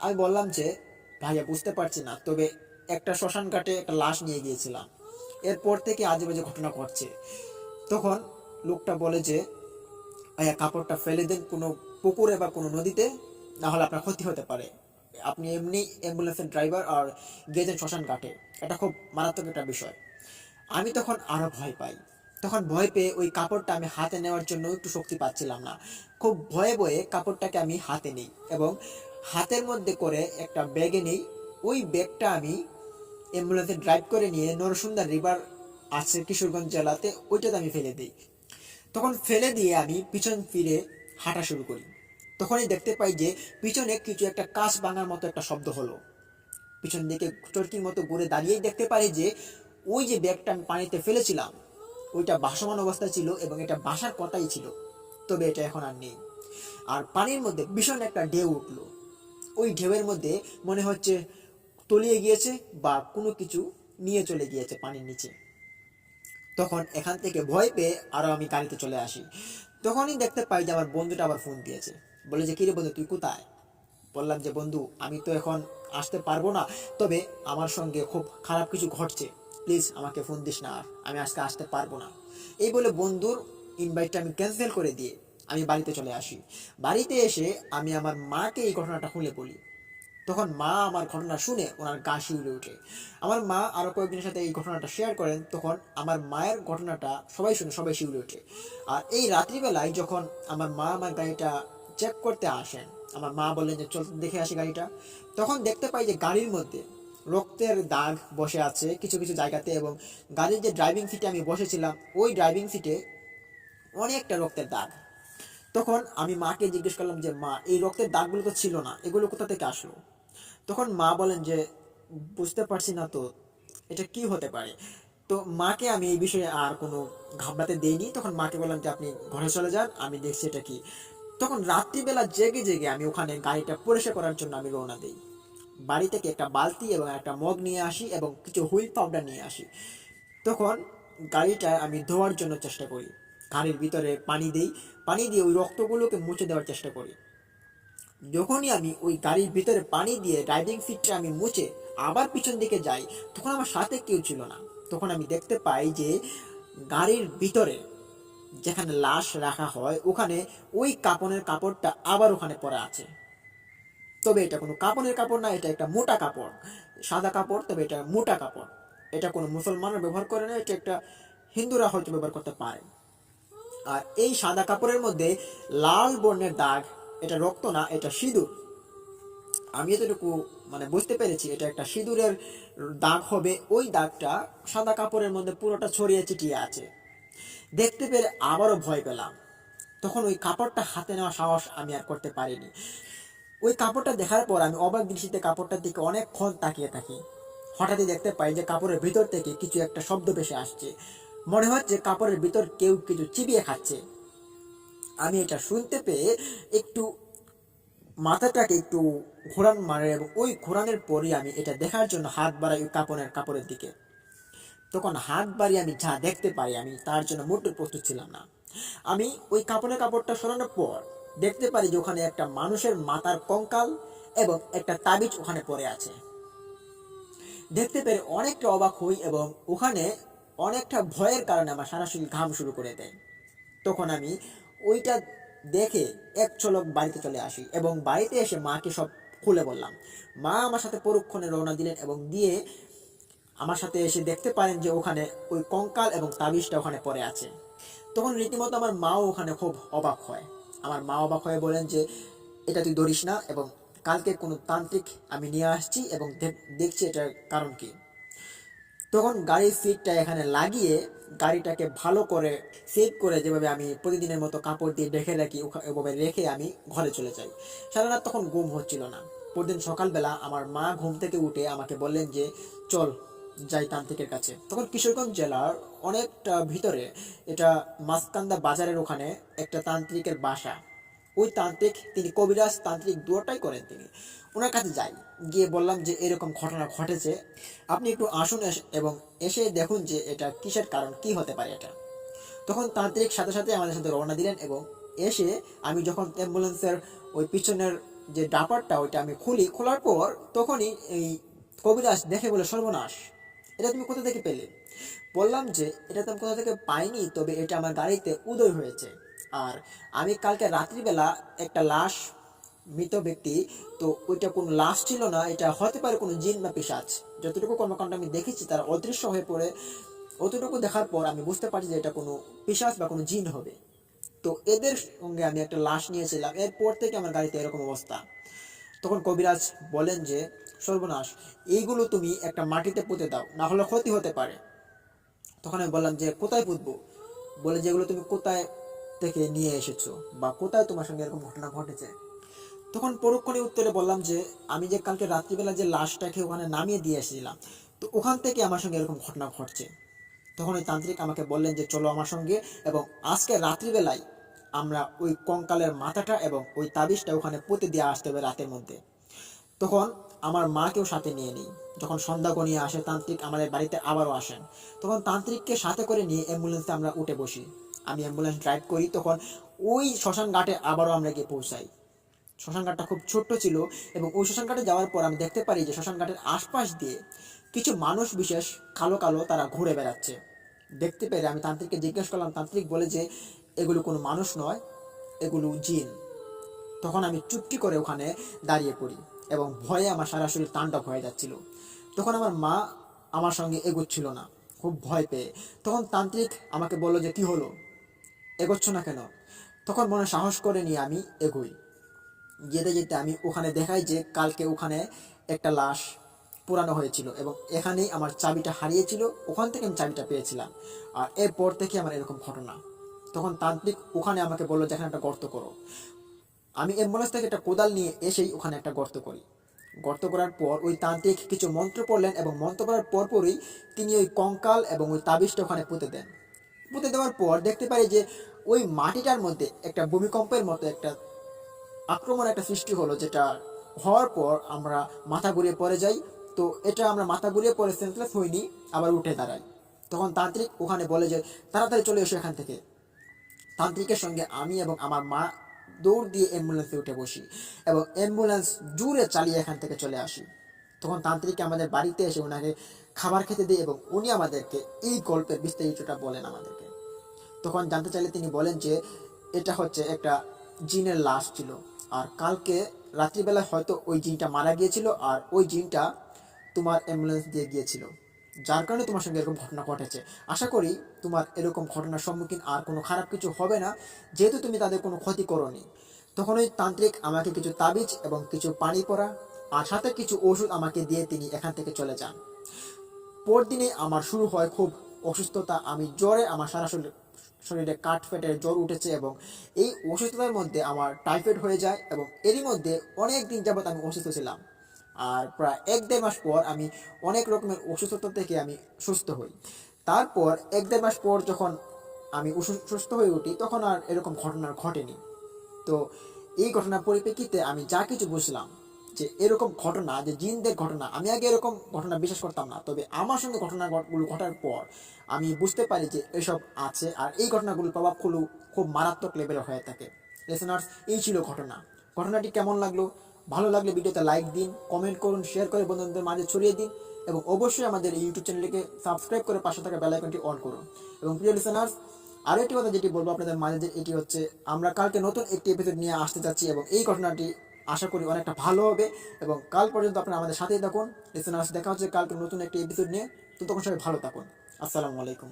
আমি বললাম যে ভাইয়া বুঝতে পারছি না, তবে একটা শ্মশান ঘাটে একটা লাশ নিয়ে গিয়েছিলাম, এরপর থেকে আজে বাজে ঘটনা ঘটছে। তখন লোকটা বলে যে ভাইয়া কাপড়টা ফেলে দেন কোনো পুকুরে বা কোনো নদীতে, না হলে আপনার ক্ষতি হতে পারে, আপনি এমনি অ্যাম্বুলেন্সের ড্রাইভার আর গিয়েছেন শ্মশান ঘাটে, এটা খুব মারাত্মক একটা বিষয়। আমি তখন আরো ভয় পাই। তখন ভয় পেয়ে ওই কাপড়টা আমি হাতে নেওয়ার জন্য একটু শক্তি পাচ্ছিলাম না, খুব ভয়ে ভয়ে কাপড়টাকে আমি হাতে নিই এবং হাতের মধ্যে করে একটা ব্যাগে নিই। ওই ব্যাগটা আমি অ্যাম্বুলেন্সে ড্রাইভ করে নিয়ে নরসুন্দা রিভার আছে কিশোরগঞ্জ জেলাতে, ওইটাতে আমি ফেলে দিই। তখন ফেলে দিয়ে আমি পিছন ফিরে হাঁটা শুরু করি। তখনই দেখতে পাই যে পিছনে কিছু একটা কাঁচ ভাঙার মতো একটা শব্দ হলো। পিছন দিকে চরকির মতো ঘুরে দাঁড়িয়েই দেখতে পারি যে ওই যে ব্যাগটা আমি পানিতে ফেলেছিলাম ওইটা ভাসমান অবস্থায় ছিল, এবং এটা বাসার কথাই ছিল, তবে এটা এখন আর নেই। আর পানির মধ্যে ভীষণ একটা ঢেউ উঠলো। ওই ঢেউয়ের মধ্যে মনে হচ্ছে তলিয়ে গিয়েছে বা কোনো কিছু নিয়ে চলে গিয়েছে পানির নিচে। তখন এখান থেকে ভয় পেয়ে আরো আমি গাড়িতে চলে আসি। তখনই দেখতে পাই যে আমার বন্ধুটা আবার ফোন দিয়েছে, বলে যে কিরে বন্ধু তুই কোথায়? বললাম যে বন্ধু আমি তো এখন আসতে পারবো না, তবে আমার সঙ্গে খুব খারাপ কিছু ঘটছে, প্লিজ আমাকে ফোন দিস না, আর আমি আজকে আসতে পারবো না। এই বলে বন্ধুর ইনভাইটটা আমি ক্যান্সেল করে দিয়ে আমি বাড়িতে চলে আসি। বাড়িতে এসে আমি আমার মাকে এই ঘটনাটা খুলে বলি। তখন মা আমার ঘটনা শুনে ওনার গা শিউরে ওঠে। আমার মা আরও কয়েকজনের সাথে এই ঘটনাটা শেয়ার করেন, তখন আমার মায়ের ঘটনাটা সবাই শুনে সবাই শিউরে ওঠে। আর এই রাত্রিবেলায় যখন আমার মা আমার গাড়িটা চেক করতে আসেন, আমার মা বললেন যে চল দেখে আসি গাড়িটা। তখন দেখতে পাই যে গাড়ির মধ্যে রক্তের দাগ বসে আছে কিছু কিছু জায়গাতে, এবং গাড়ির যে ড্রাইভিং সিটে আমি বসেছিলাম ওই ড্রাইভিং সিটে অনেকটা রক্তের দাগ। তখন আমি মাকে জিজ্ঞেস করলাম যে মা এই রক্তের দাগগুলো তো ছিল না, এগুলো কোথা থেকে আসলো? তখন মা বলেন যে বুঝতে পারছি না তো, এটা কি হতে পারে। তো মাকে আমি এই বিষয়ে আর কোনো ঘাবড়াতে দেইনি। তখন মাকে বললাম যে আপনি ঘরে চলে যান, আমি দেখছি এটা কি। তখন রাত্রিবেলা জেগে জেগে আমি ওখানে গাড়িটা পরিষ্কার করার জন্য আমি রওনা দিই। বাড়ি থেকে একটা বালতি এবং একটা মগ নিয়ে আসি এবং কিছু হুইল পাউডার নিয়ে আসি। তখন গাড়িটা আমি ধোয়ার জন্য চেষ্টা করি, গাড়ির ভিতরে পানি দিই, পানি দিয়ে ওই রক্তগুলোকে মুছে দেওয়ার চেষ্টা করি। যখনই আমি ওই গাড়ির ভিতরে পানি দিয়ে ড্রাইভিং সিটটা আমি মুছে আবার পিছন দিকে যাই, তখন আমার সাথে কেউ ছিল না। তখন আমি দেখতে পাই যে গাড়ির ভিতরে যেখানে লাশ রাখা হয় ওখানে ওই কাপড়ের কাপড়টা আবার ওখানে পড়ে আছে। তবে এটা কোনো কাপড়ের কাপড় না, এটা একটা মোটা কাপড়, সাদা কাপড়, তবে এটা মোটা কাপড়। এটা কোনো মুসলমানরা ব্যবহার করে না, এটা একটা হিন্দুরা হয়তো ব্যবহার করতে পারে। আর এই সাদা কাপড়ের মধ্যে লাল বর্ণের দাগ, এটা রক্ত না, এটা সিঁদুর। আমি এতটুকু মানে বুঝতে পেরেছি এটা একটা সিঁদুরের দাগ হবে। ওই দাগটা সাদা কাপড়ের মধ্যে পুরোটা ছড়িয়ে ছিটিয়ে আছে। দেখতে পেরে আবারও ভয় পেলাম। তখন ওই কাপড়টা হাতে নেওয়া সাহস আমি আর করতে পারিনি। ওই কাপড়টা দেখার পর আমি অবাক দৃষ্টিতে কাপড়টার দিকে অনেকক্ষণ তাকিয়ে থাকি। হঠাৎই দেখতে পাই যে কাপড়ের ভিতর থেকে কিছু একটা শব্দ ভেসে আসছে, মনে হচ্ছে কাপড়ের ভিতর কেউ কিছু চিবিয়ে খাচ্ছে। আমি এটা শুনতে পেয়ে একটু মাথাটাকে একটু ঘোরান মারে, এবং ওই ঘোরানোর পরই আমি এটা দেখার জন্য হাত বাড়াই ওই কাপড়ের দিকে। তখন হাত বাড়িয়ে আমি যা দেখতে পাই আমি তার জন্য মোটেও প্রস্তুত ছিলাম না। আমি ওই কাপড়টা সরানোর পর দেখতে পারি যে ওখানে একটা মানুষের মাথার কঙ্কাল এবং একটা তাবিজ ওখানে পড়ে আছে। দেখতে পেরে অনেকটা অবাক হই, এবং ওখানে অনেকটা ভয়ের কারণে আমার সারা শরীর ঘাম শুরু করে দেয়। তখন আমি ওইটা দেখে এক ঝলক বাড়িতে চলে আসি, এবং বাড়িতে এসে মাকে সব খুলে বললাম। মা আমার সাথে পরক্ষণে রওনা দিলেন, এবং দিয়ে আমার সাথে এসে দেখতে পারেন যে ওখানে ওই কঙ্কাল এবং তাবিজটা ওখানে পড়ে আছে। তখন রীতিমতো আমার মাও ওখানে খুব অবাক হয়। আমার মা অবাক হয়ে বলেন যে এটা তুই ধরিস না, এবং কালকে কোনো তান্ত্রিক আমি নিয়ে আসছি এবং দেখছি এটার কারণ কি। তখন গাড়ির সিটটা এখানে লাগিয়ে গাড়িটাকে ভালো করে সেভ করে, যেভাবে আমি প্রতিদিনের মতো কাপড় দিয়ে ঢেকে রাখি ওভাবে রেখে আমি ঘরে চলে যাই। সারা রাত তখন ঘুম হচ্ছিল না। পরদিন সকালবেলা আমার মা ঘুম থেকে উঠে আমাকে বললেন যে চল যাই তান্ত্রিকের কাছে। তখন কিশোরগঞ্জ জেলার অনেকটা ভিতরে, এটা মাসকান্দা বাজারের ওখানে একটা তান্ত্রিকের বাসা। ওই তান্ত্রিক, তিনি কবিরাজ তান্ত্রিক দুটোটাই করেন। তিনি ওনার কাছে যাই, গিয়ে বললাম যে এরকম ঘটনা ঘটেছে, আপনি একটু আসুন এবং এসে দেখুন যে এটা কিসের কারণ, কি হতে পারে এটা। তখন তান্ত্রিক সাথে সাথে আমাদের সাথে রওনা দিলেন এবং এসে আমি যখন অ্যাম্বুলেন্সের ওই পিছনের যে ডাপারটা ওইটা আমি খোলার পর তখনই এই কবিরাজ দেখে বলে, সর্বনাশ, এটা তুমি কোথা থেকে পেলে? বললাম যে এটা তো আমি কোথা থেকে পাইনি, তবে এটা আমার গাড়িতে উদয় হয়েছে। আর আমি কালকে রাত্রিবেলা একটা লাশ, মৃত ব্যক্তি, তো ওইটা কোনো লাশ ছিল না, এটা হতে পারে কোনো জিন বা পিশাচ। যতটুকু কর্মকাণ্ড আমি দেখেছি তারা অদৃশ্য হয়ে পড়ে, অতটুকু দেখার পর আমি বুঝতে পারছি যে এটা কোনো পিশাচ বা কোনো জিন হবে। তো এদের সঙ্গে আমি একটা লাশ নিয়েছিলাম, এরপর থেকে আমার গাড়িতে এরকম অবস্থা। তখন কবিরাজ বলেন যে সর্বনাশ, এইগুলো তুমি একটা মাটিতে পুঁতে দাও, না হলে ক্ষতি হতে পারে। তখন আমি বললাম যে কোথায় পুঁতবো? বলে যেগুলো তুমি কোথায় থেকে নিয়ে এসেছো বা কোথায় তোমার সঙ্গে এরকম ঘটনা ঘটেছে। তখন পরক্ষণে উত্তরে বললাম যে আমি যে কালকে রাত্রিবেলা যে লাশটাকে ওখানে নামিয়ে দিয়ে এসেছিলাম, তো ওখান থেকে আমার সঙ্গে এরকম ঘটনা ঘটছে। তখন ওই তান্ত্রিক আমাকে বললেন যে চলো আমার সঙ্গে, এবং আজকে রাত্রিবেলায় আমরা ওই কঙ্কালের মাথাটা এবং ওই তাবিজটা ওখানে পুঁতে দিয়ে আসতে হবে রাতের মধ্যে। তখন আমার মাকেও সাথে নিয়ে নিই। যখন সন্ধ্যা গনিয়ে আসে তান্ত্রিক আমাদের বাড়িতে আবারও আসেন। তখন তান্ত্রিককে সাথে করে নিয়ে অ্যাম্বুলেন্সে আমরা উঠে বসি। আমি অ্যাম্বুলেন্স ড্রাইভ করি। তখন ওই শ্মশান ঘাটে আবারও আমরা গিয়ে পৌঁছাই। শ্মশান ঘাটটা খুব ছোট্ট ছিল, এবং ওই শ্মশান ঘাটে যাওয়ার পর আমি দেখতে পারি যে শ্মশান ঘাটের আশপাশ দিয়ে কিছু মানুষ বিশেষ কালো কালো তারা ঘুরে বেড়াচ্ছে। দেখতে পেরে আমি তান্ত্রিককে জিজ্ঞেস করলাম। তান্ত্রিক বলে যে এগুলো কোনো মানুষ নয়, এগুলো জিন। তখন আমি চুপটি করে ওখানে দাঁড়িয়ে পড়ি এবং ভয়ে আমার সারা শরীর তাণ্ডব হয়ে যাচ্ছিল। তখন আমার মা আমার সঙ্গে এগোচ্ছিল না, খুব ভয় পেয়ে। তখন তান্ত্রিক আমাকে বলল যে কি হলো, এগোচ্ছ না কেন? তখন মনে সাহস করে নিয়ে আমি এগোই। যেতে যেতে আমি ওখানে দেখাই যে কালকে ওখানে একটা লাশ পোড়ানো হয়েছিল এবং এখানেই আমার চাবিটা হারিয়েছিল, ওখান থেকে আমি চাবিটা পেয়েছিলাম। আর এরপর থেকে আমার এরকম ঘটনা। তখন তান্ত্রিক ওখানে আমাকে বললো যে এখানে একটা গর্ত করো। আমি অ্যাম্বুলেন্স থেকে একটা কোদাল নিয়ে এসেই ওখানে একটা গর্ত করি। গর্ত করার পর ওই তান্ত্রিক কিছু মন্ত্র পড়লেন এবং মন্ত্র পড়ার পরপরই তিনি ওই কঙ্কাল এবং ওই তাবিজটা ওখানে পুঁতে দেন। পুঁতে দেওয়ার পর দেখতে পারি যে ওই মাটিটার মধ্যে একটা ভূমিকম্পের মতো একটা আক্রমণ একটা সৃষ্টি হলো, যেটা হওয়ার পর আমরা মাথা ঘুরিয়ে পড়ে যাই। তো এটা আমরা মাথা ঘুরিয়ে পড়ে সেন্সলেস হইনি, আবার উঠে দাঁড়াই। তখন তান্ত্রিক ওখানে বলে যে তাড়াতাড়ি চলে এসো এখান থেকে। তান্ত্রিকের সঙ্গে আমি এবং আমার মা দৌড় দিয়ে অ্যাম্বুলেন্সে উঠে বসি এবং অ্যাম্বুলেন্স জোরে চালিয়ে এখান থেকে চলে আসি। তখন তান্ত্রিক আমাদের বাড়িতে এসে ওনাকে খাবার খেতে দিই এবং উনি আমাদেরকে এই গল্পের বিস্তারিতটা বলেন আমাদেরকে। তখন জানতে চাইলে তিনি বলেন যে এটা হচ্ছে একটা জিনের লাশ ছিল, আর কালকে রাত্রিবেলা হয়তো ওই জিনটা মারা গিয়েছিল, আর ওই জিনটা তোমার অ্যাম্বুলেন্স দিয়ে গিয়েছিল, যার কারণে তোমার সঙ্গে এরকম ঘটনা ঘটেছে। আশা করি তোমার এরকম ঘটনার সম্মুখীন আর কোনো খারাপ কিছু হবে না, যেহেতু তুমি তাদের কোনো ক্ষতি করোনি। তখন ওই তান্ত্রিক আমাকে কিছু তাবিজ এবং কিছু পানি পড়া আর সাথে কিছু ওষুধ আমাকে দিয়ে তিনি এখান থেকে চলে যান। পরদিনে আমার শুরু হয় খুব অসুস্থতা। আমি জ্বরে আমার সারা শরীরে কাঠ ফেটে জ্বর উঠেছে এবং এই অসুস্থতার মধ্যে আমার টাইফয়েড হয়ে যায়, এবং এরই মধ্যে অনেক দিন যাবৎ আমি অসুস্থ ছিলাম। আর প্রায় 1-1.5 মাস পর আমি অনেক রকমের অসুস্থতা থেকে আমি সুস্থ হই। তারপর 1-1.5 মাস পর যখন আমি সুস্থ হয়ে উঠি, তখন আর এরকম ঘটনা ঘটেনি। তো এই ঘটনার পরিপ্রেক্ষিতে আমি যা কিছু বুঝলাম যে এরকম ঘটনা, যে জিনদের ঘটনা, আমি আগে এরকম ঘটনা বিশ্বাস করতাম না, তবে আমার সঙ্গে ঘটনাগুলো ঘটার পর আমি বুঝতে পারি যে এসব আছে, আর এই ঘটনাগুলোর প্রভাবগুলো খুব মারাত্মক লেভেলে হয়ে থাকে। লিসেনার্স, এই ছিল ঘটনা। ঘটনাটি কেমন লাগলো? ভালো লাগলে ভিডিওতে লাইক দিন, কমেন্ট করুন, শেয়ার করে বন্ধুদের মাঝে ছড়িয়ে দিন, এবং অবশ্যই আমাদের এই ইউটিউব চ্যানেলটিকে সাবস্ক্রাইব করে পাশে থাকা বেল আইকনটি অন করুন। এবং প্রিয় লিসেনার্স, আরও একটি কথা যেটি বলবো আপনাদের মাঝে, যে এটি হচ্ছে আমরা কালকে নতুন একটি এপিসোড নিয়ে আসতে যাচ্ছি, এবং এই ঘটনাটি আশা করি অনেকটা ভালো হবে। এবং কাল পর্যন্ত আপনারা আমাদের সাথেই থাকুন। লিসেনার্স, দেখা হচ্ছে কালকে নতুন একটি এপিসোড নিয়ে। তো তখন সবাই ভালো থাকুন। আসসালামু আলাইকুম।